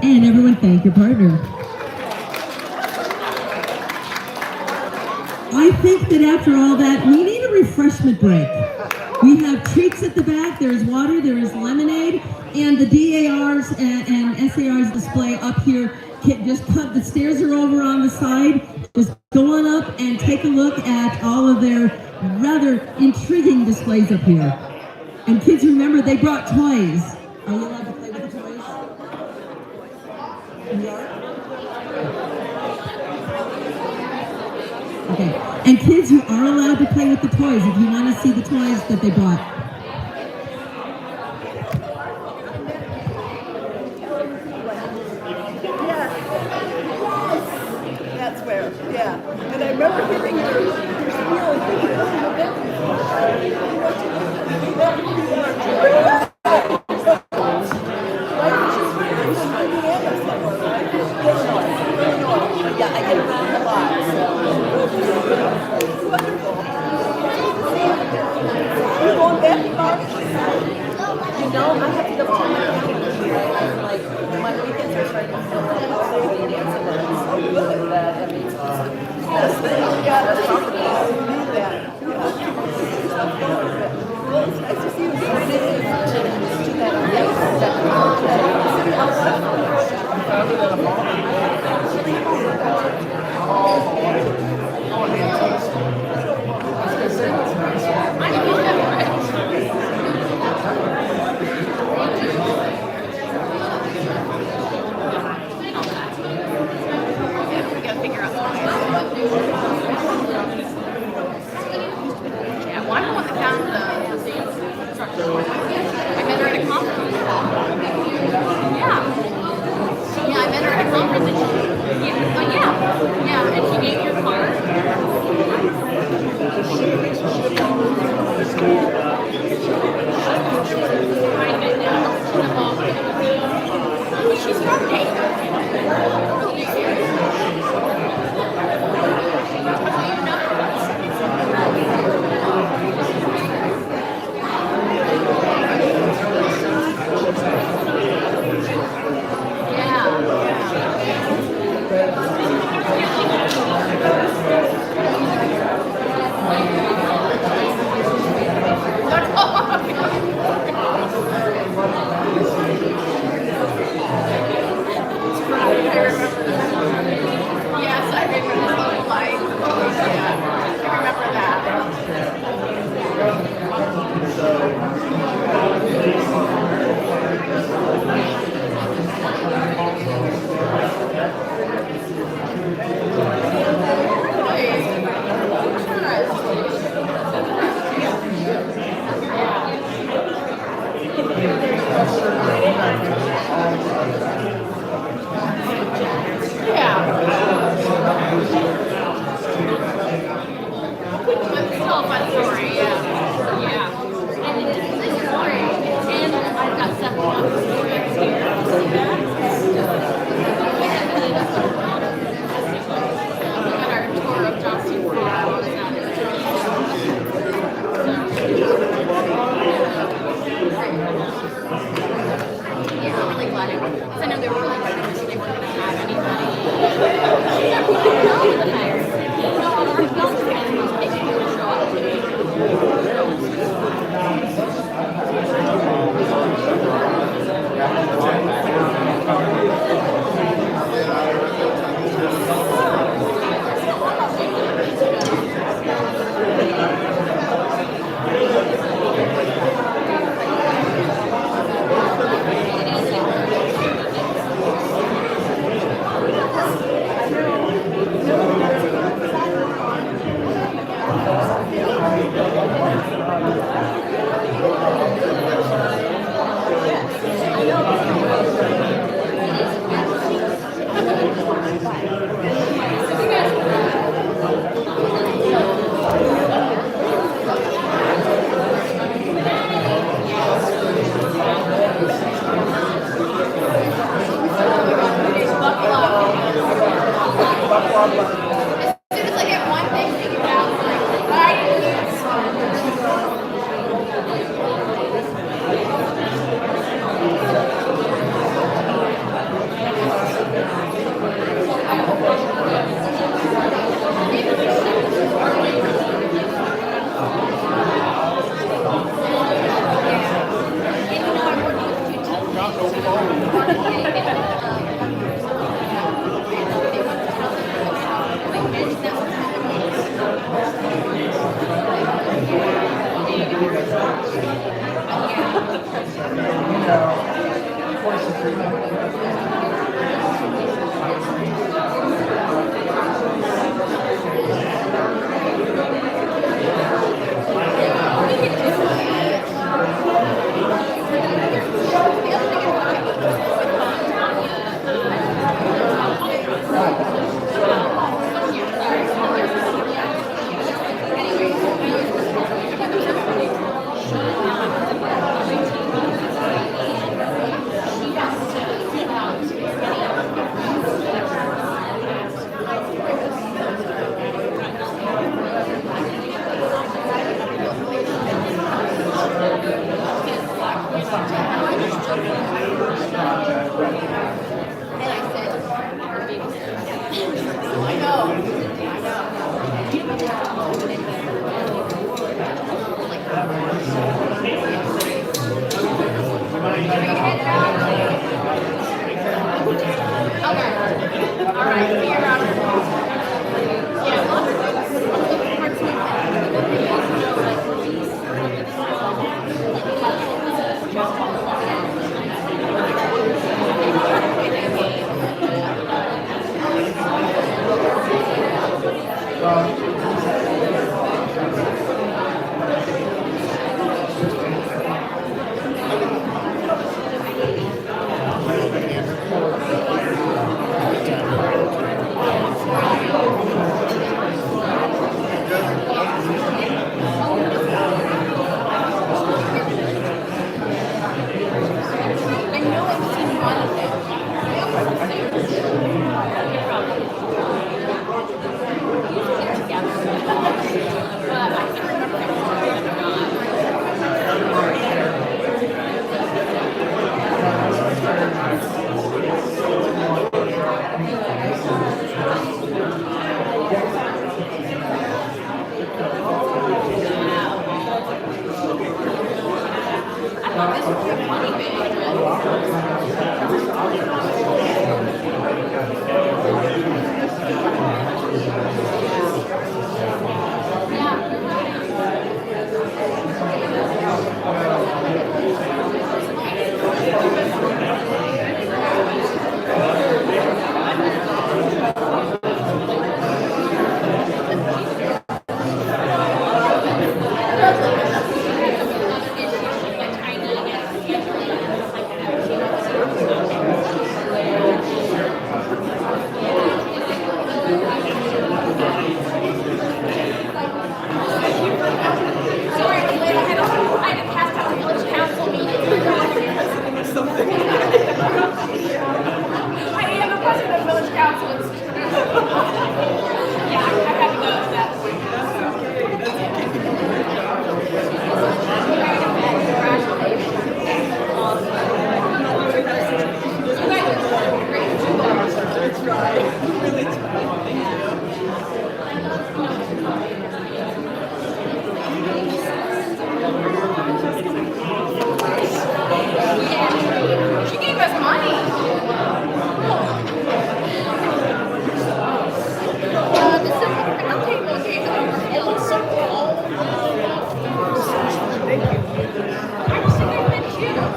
And everyone thank your partner. I think that after all that, we need a refreshment break. We have treats at the back, there is water, there is lemonade, and the DARs and SARs display up here. Just cut, the stairs are over on the side. Just go on up and take a look at all of their rather intriguing displays up here. And kids, remember, they brought toys. Are you allowed to play with the toys? You are? Okay. And kids, you are allowed to play with the toys if you want to see the toys that they brought. That's where, yeah. And I remember hearing your spiel and thinking, yeah, I get around a lot. You're going back far? You know, I have to double check my calendar. Like, my weekends are starting to fill up all day with dancing, and it's so good that I mean, that's the, yeah, that's probably I need that. Well, it's nice to see you doing it to Yeah, well, I'm the one that found the instructor. I met her at a conference. Yeah. Yeah, I met her at a conference and she, yeah, and she gave your card. She's from Dayton.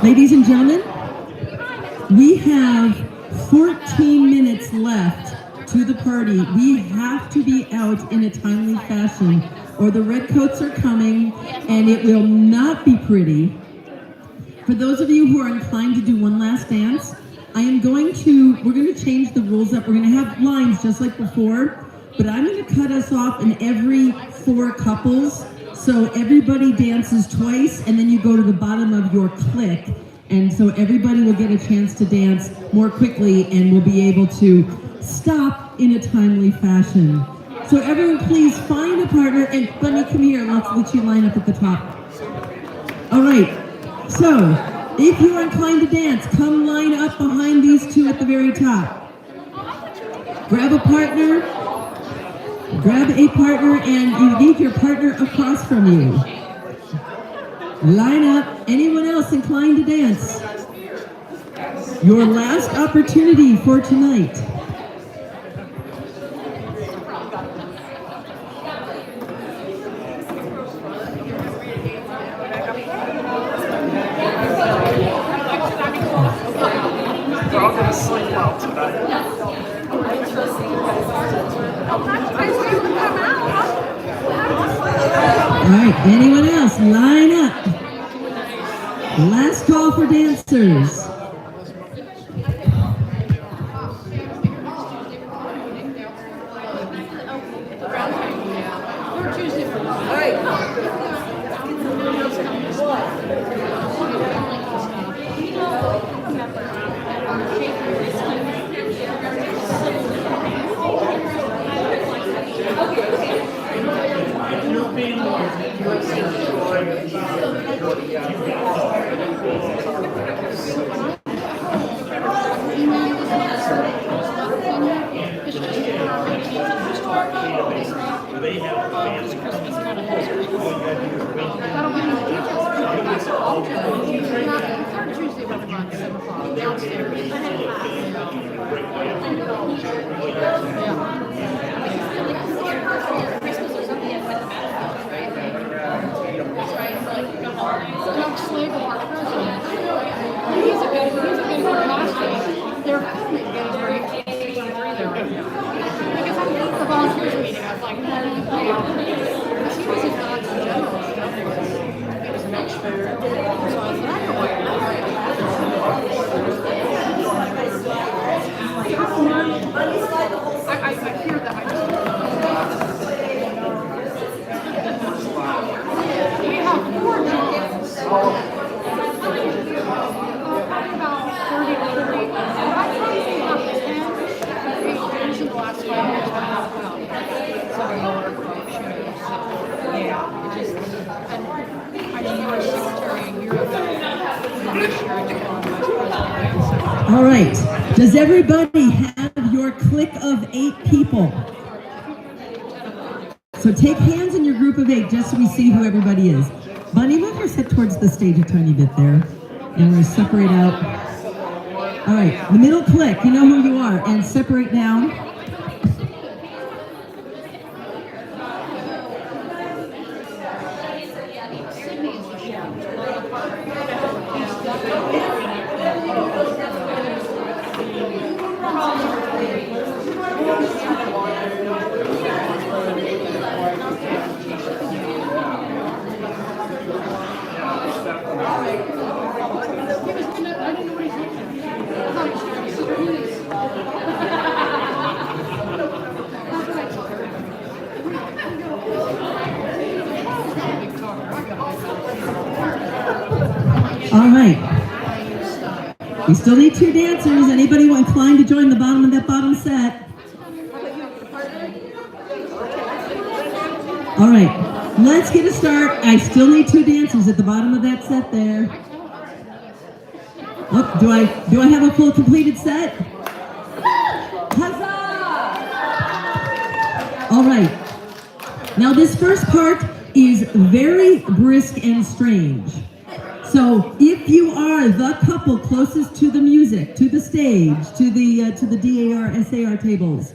Ladies and gentlemen, we have 14 minutes left to the party. We have to be out in a timely fashion or the redcoats are coming and it will not be pretty. For those of you who are inclined to do one last dance, we're going to change the rules up. We're going to have lines just like before, but I'm going to cut us off in every 4 couples. So everybody dances twice and then you go to the bottom of your clique. And so everybody will get a chance to dance more quickly and will be able to stop in a timely fashion. So everyone please find a partner and Bunny, come here, let's let you line up at the top. All right, so if you are inclined to dance, come line up behind these 2 at the very top. Grab a partner, and you need your partner across from you. Line up. Anyone else inclined to dance? Your last opportunity for tonight. All right, anyone else? Line up. Last call for dancers. All right. Does everybody have your clique of 8 people? So take hands in your group of 8 just so we see who everybody is. Bunny, move your set towards the stage a tiny bit there. And we'll separate out. All right, the middle clique, you know who you are. And separate down. All right. We still need 2 dancers. Anybody inclined to join the bottom of that bottom set? All right. Let's get a start. I still need 2 dancers at the bottom of that set there. Oh, do I have a full completed set? Huzzah! All right. Now this first part is very brisk and strange. So if you are the couple closest to the music, to the stage, to the DAR, SAR tables,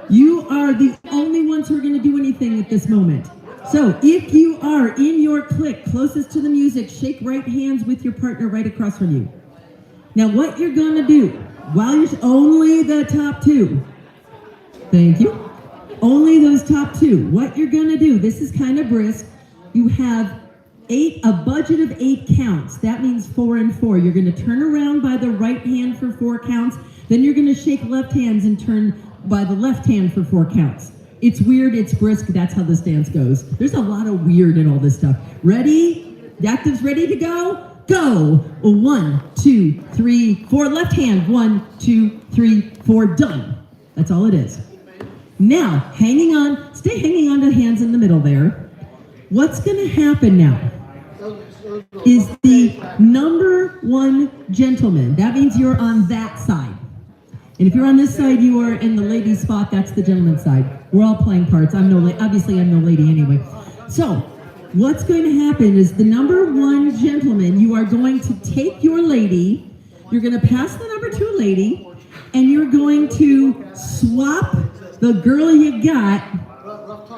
you are the only ones who are going to do anything at this moment. So if you are in your clique closest to the music, shake right hands with your partner right across from you. Now what you're going to do, while you're only the top 2. Thank you. Only those top 2. What you're going to do, this is kind of brisk. You have a budget of 8 counts. That means 4 and 4. You're going to turn around by the right hand for 4 counts. Then you're going to shake left hands and turn by the left hand for 4 counts. It's weird, it's brisk, that's how this dance goes. There's a lot of weird in all this stuff. Ready? The actives ready to go? Go! 1, 2, 3, 4. Left hand. 1, 2, 3, 4. Done. That's all it is. Now, stay hanging on to the hands in the middle there. What's going to happen now is the number 1 gentleman. That means you're on that side. And if you're on this side, you are in the lady spot. That's the gentleman's side. We're all playing parts. Obviously I'm no lady anyway. So, what's going to happen is the number 1 gentleman, you are going to take your lady, you're going to pass the number 2 lady, and you're going to swap the girl you got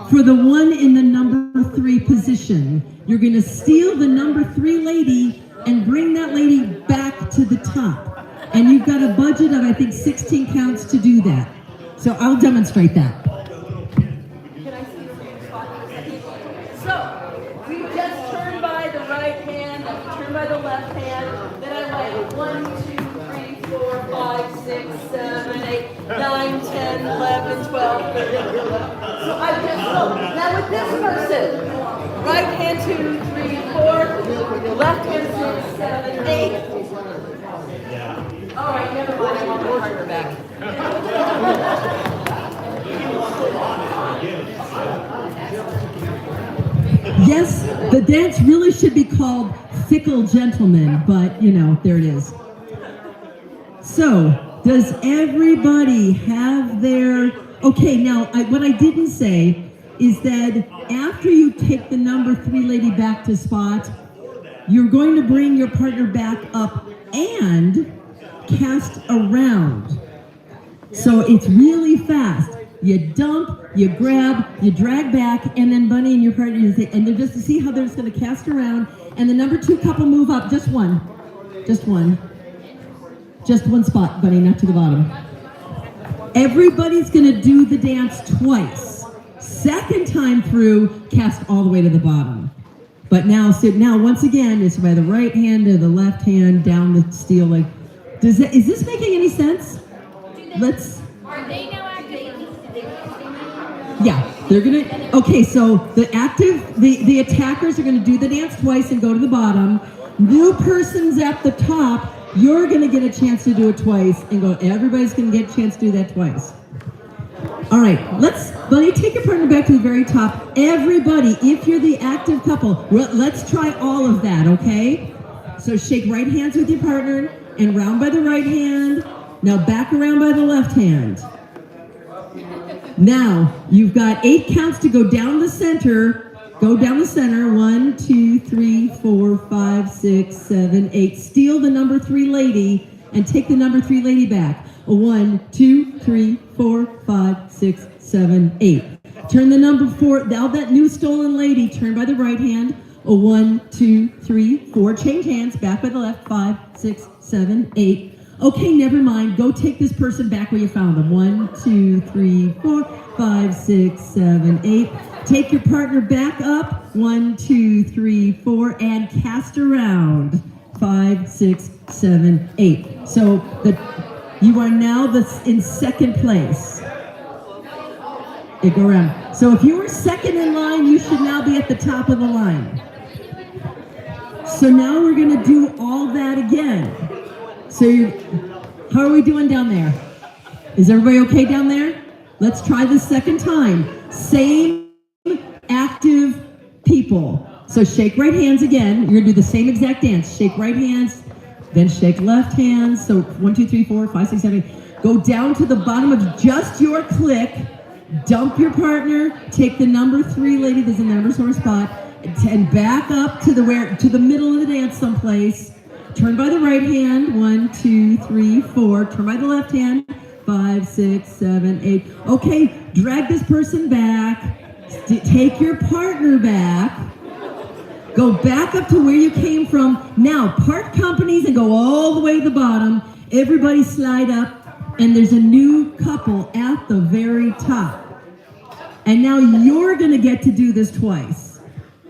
for the one in the number 3 position. You're going to steal the number 3 lady and bring that lady back to the top. And you've got a budget of, I think, 16 counts to do that. So I'll demonstrate that. So, by the left hand, then I went 1, 2, 3, 4, 5, 6, 7, 8, 9, 10, 11, 12, 13, 14. So I just rolled. Now with this person, right hand 2, 3, 4, left hand 6, 7, 8. All right, never mind, I want my partner back. Yes, the dance really should be called Fickle Gentlemen, but you know, there it is. So, does everybody have their... Okay, now, what I didn't say is that after you take the number 3 lady back to spot, you're going to bring your partner back up and cast around. So it's really fast. You dump, you grab, you drag back, and then Bunny and your partner, and they're just to see how they're just going to cast around, and the number 2 couple move up, just one spot, Bunny, not to the bottom. Everybody's going to do the dance twice. Second time through, cast all the way to the bottom. But now once again, it's by the right hand to the left hand, down the steel leg. Is this making any sense? Are they now active? Yeah, they're gonna, okay, so the attackers are gonna do the dance twice and go to the bottom. New person's at the top, you're gonna get a chance to do it twice and go, everybody's gonna get a chance to do that twice. All right, Bunny, take your partner back to the very top. Everybody, if you're the active couple, let's try all of that, okay? So shake right hands with your partner and round by the right hand. Now back around by the left hand. Now, you've got 8 counts to go down the center. Go down the center. 1, 2, 3, 4, 5, 6, 7, 8. Steal the number 3 lady and take the number 3 lady back. 1, 2, 3, 4, 5, 6, 7, 8. Turn the number 4. Now that new stolen lady, turn by the right hand. 1, 2, 3, 4. Change hands. Back by the left. 5, 6, 7, 8. Okay, never mind. Go take this person back where you found them. 1, 2, 3, 4, 5, 6, 7, 8. Take your partner back up. 1, 2, 3, 4, and cast around. 5, 6, 7, 8. So you are now in second place. Go around. So if you were second in line, you should now be at the top of the line. So now we're going to do all that again. So how are we doing down there? Is everybody okay down there? Let's try the second time. Same active people. So shake right hands again. You're gonna do the same exact dance. Shake right hands, then shake left hands. So 1, 2, 3, 4, 5, 6, 7, 8. Go down to the bottom of just your click. Dump your partner. Take the number 3 lady that's in the number 4 spot, and back up to the middle of the dance someplace. Turn by the right hand, 1, 2, 3, 4. Turn by the left hand, 5, 6, 7, 8. Okay, drag this person back. Take your partner back. Go back up to where you came from. Now, part companies and go all the way to the bottom. Everybody slide up, and there's a new couple at the very top. And now you're going to get to do this twice.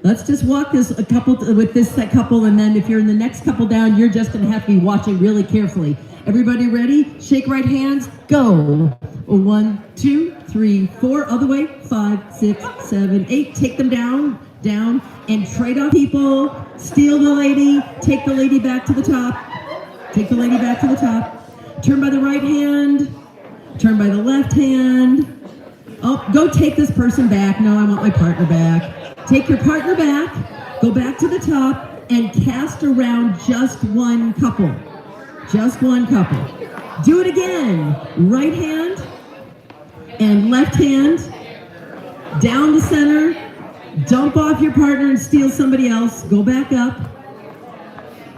Let's just walk this with this couple, and then if you're in the next couple down, you're just going to have to be watching really carefully. Everybody ready? Shake right hands. Go. 1, 2, 3, 4. Other way. 5, 6, 7, 8. Take them down, and trade off people. Steal the lady. Take the lady back to the top. Take the lady back to the top. Turn by the right hand. Turn by the left hand. Oh, go take this person back. No, I want my partner back. Take your partner back, go back to the top, and cast around just one couple. Just one couple. Do it again. Right hand and left hand. Down the center. Dump off your partner and steal somebody else. Go back up.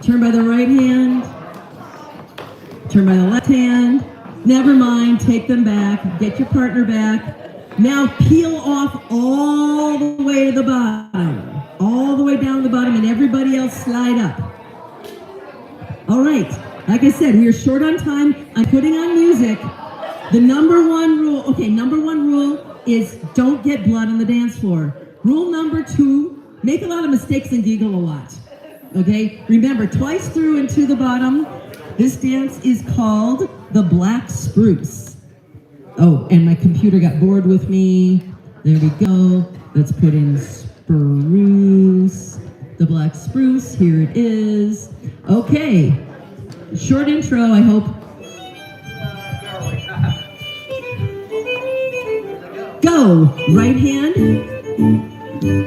Turn by the right hand. Turn by the left hand. Never mind. Take them back. Get your partner back. Now peel off all the way to the bottom, all the way down to the bottom, and everybody else slide up. All right, like I said, we are short on time. I'm putting on music. The number one rule is don't get blood on the dance floor. Rule number 2, make a lot of mistakes and giggle a lot. Okay, remember, twice through and to the bottom. This dance is called the Black Spruce. Oh, and my computer got bored with me. There we go. Let's put in spruce. The Black Spruce, here it is. Okay, short intro, I hope. Go, right hand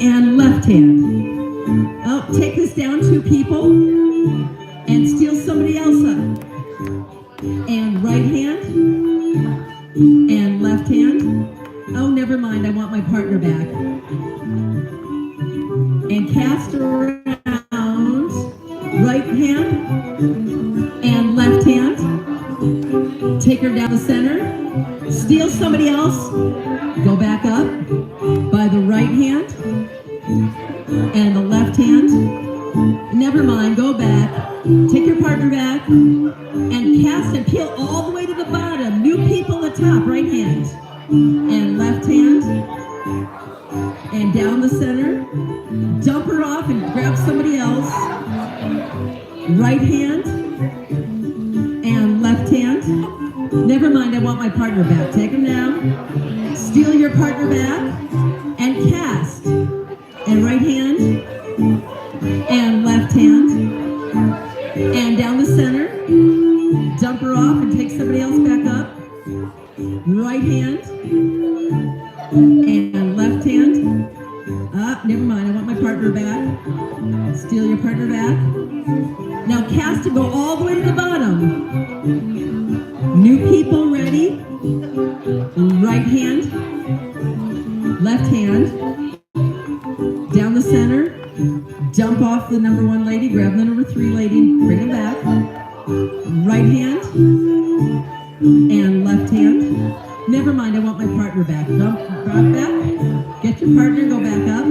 and left hand. Oh, take this down, 2 people, and steal somebody else up. And right hand and left hand. Oh, never mind, I want my partner back. And cast around, right hand and left hand. Take her down the center. Steal somebody else. Go back up by the right hand and the left hand. Never mind, go back. Take your partner back and cast and peel all the way to the bottom. New people at top, right hand and left hand. And down the center. Dump her off and grab somebody else. Right hand and left hand. Never mind, I want my partner back. Take him down. Steal your partner back and cast. And right hand and left hand. And down the center. Dump her off and take somebody else back up. Right hand and left hand. Never mind, I want my partner back. Steal your partner back. Now cast and go all the way to the bottom. New people ready. Right hand, left hand, down the center. Dump off the number 1 lady, grab the number 3 lady, bring them back. Right hand and left hand. Never mind, I want my partner back. Dump, drop back. Get your partner, go back up.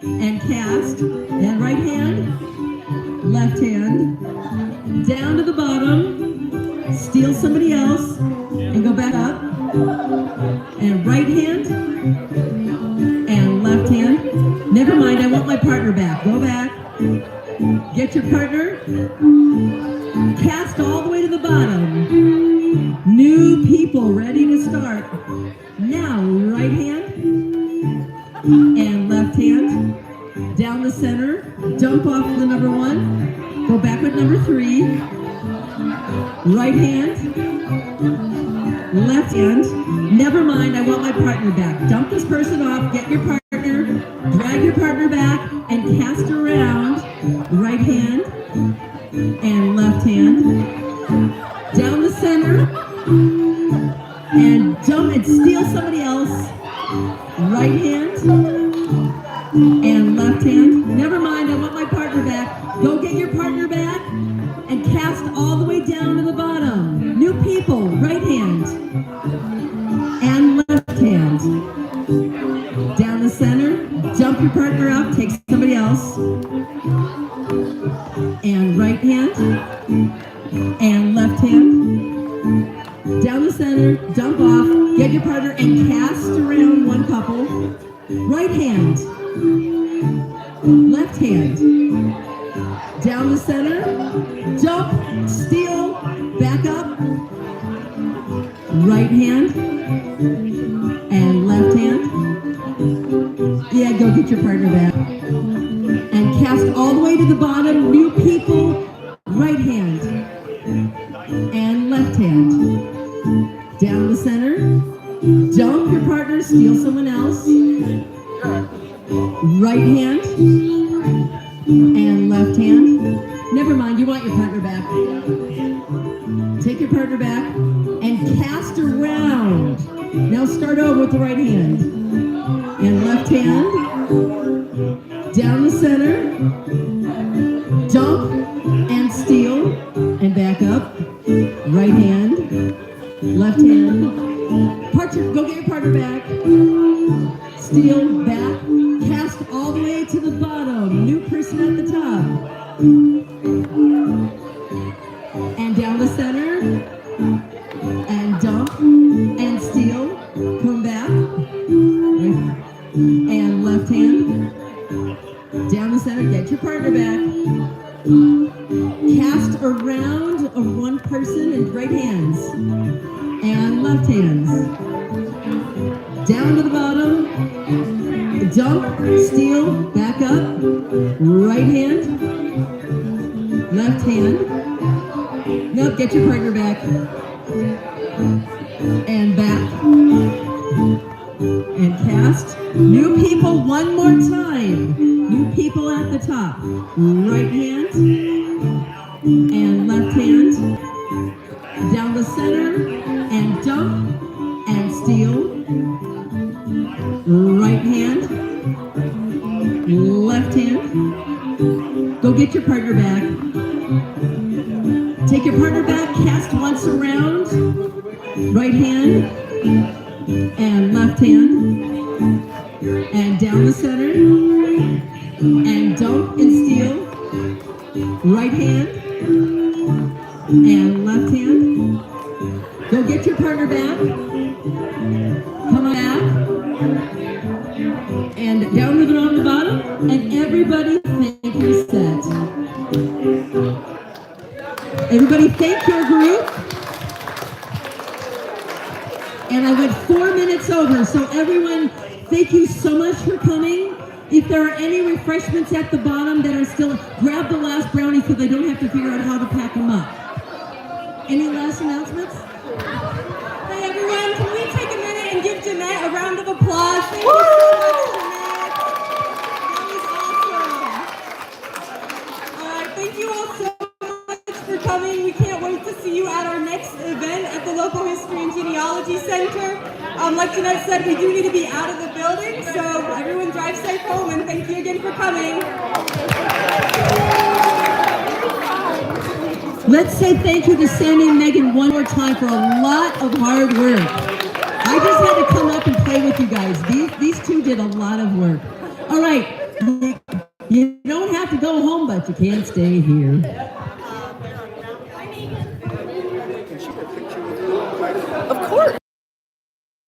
And cast. And right hand, left hand. Down to the bottom. Steal somebody else. And go back up. And right hand. And left hand. Never mind, I want my partner back. Go back. Get your partner. Cast all the way to the bottom. New people ready to start. Now, right hand and left hand. Down the center. Dump off the number 1. Go back with number 3. Right hand. Left hand. Never mind, I want my partner back. Dump this person off. Get your partner. Drag your partner back and cast around. Right hand and left hand. Down the center. And jump and steal somebody else. Right hand and left hand. Never mind, I want my partner back. Go get your partner back and cast all the way down to the bottom. New people, right hand and left hand. Down the center, jump your partner up, take somebody else. And right hand and left hand. Down the center, dump off, get your partner and cast around 1 couple. Right hand, left hand. Down the center, jump, steal, back up. Right hand and left hand. Yeah, go get your partner back. And cast all the way to the bottom. New people, right hand and left hand. Down the center, jump your partner, steal someone else. Right hand and left hand. Never mind, you want your partner back. Take your partner back and cast around. Now start over with the right hand. And left hand. Down the center. Jump and steal. And back up. Right hand. Left hand. Go get your partner back. Steal back. Cast all the way to the bottom. New person at the top. And down the center. And dump. And steal. Come back. And left hand. Down the center. Get your partner back. back. Cast around of one person and right hands and left hands. Down to the bottom. Dump, steal, back up. Right hand. Left hand. Nope, get your partner back. And back. And cast. New people one more time. New people at the top. Right hand and left hand. Down the center and dump and steal. Right hand. Left hand. Go get your partner back. Take your partner back. Cast once around. Right hand and left hand. And down the center, and dump and steal, right hand, and left hand. Go get your partner back, come on back, and down with it on the bottom, and everybody thank your set. Everybody thank your group. And I went 4 minutes over, so everyone, thank you so much for coming. If there are any refreshments at the bottom that are still, grab the last brownie so they don't have to figure out how to pack them up. Any last announcements? Hey everyone, can we take a minute and give Jeanette a round of applause? Thank you so much, Jeanette. That was awesome. All right, thank you all so much for coming. We can't wait to see you at our next event at the Local History and Genealogy Center. Like Jeanette said, we do need to be out of the building, so everyone drive safe home, and thank you again for coming. Let's say thank you to Sandy and Megan one more time for a lot of hard work. I just had to come up and play with you guys. These two did a lot of work. All right, you don't have to go home, but you can't stay here. Of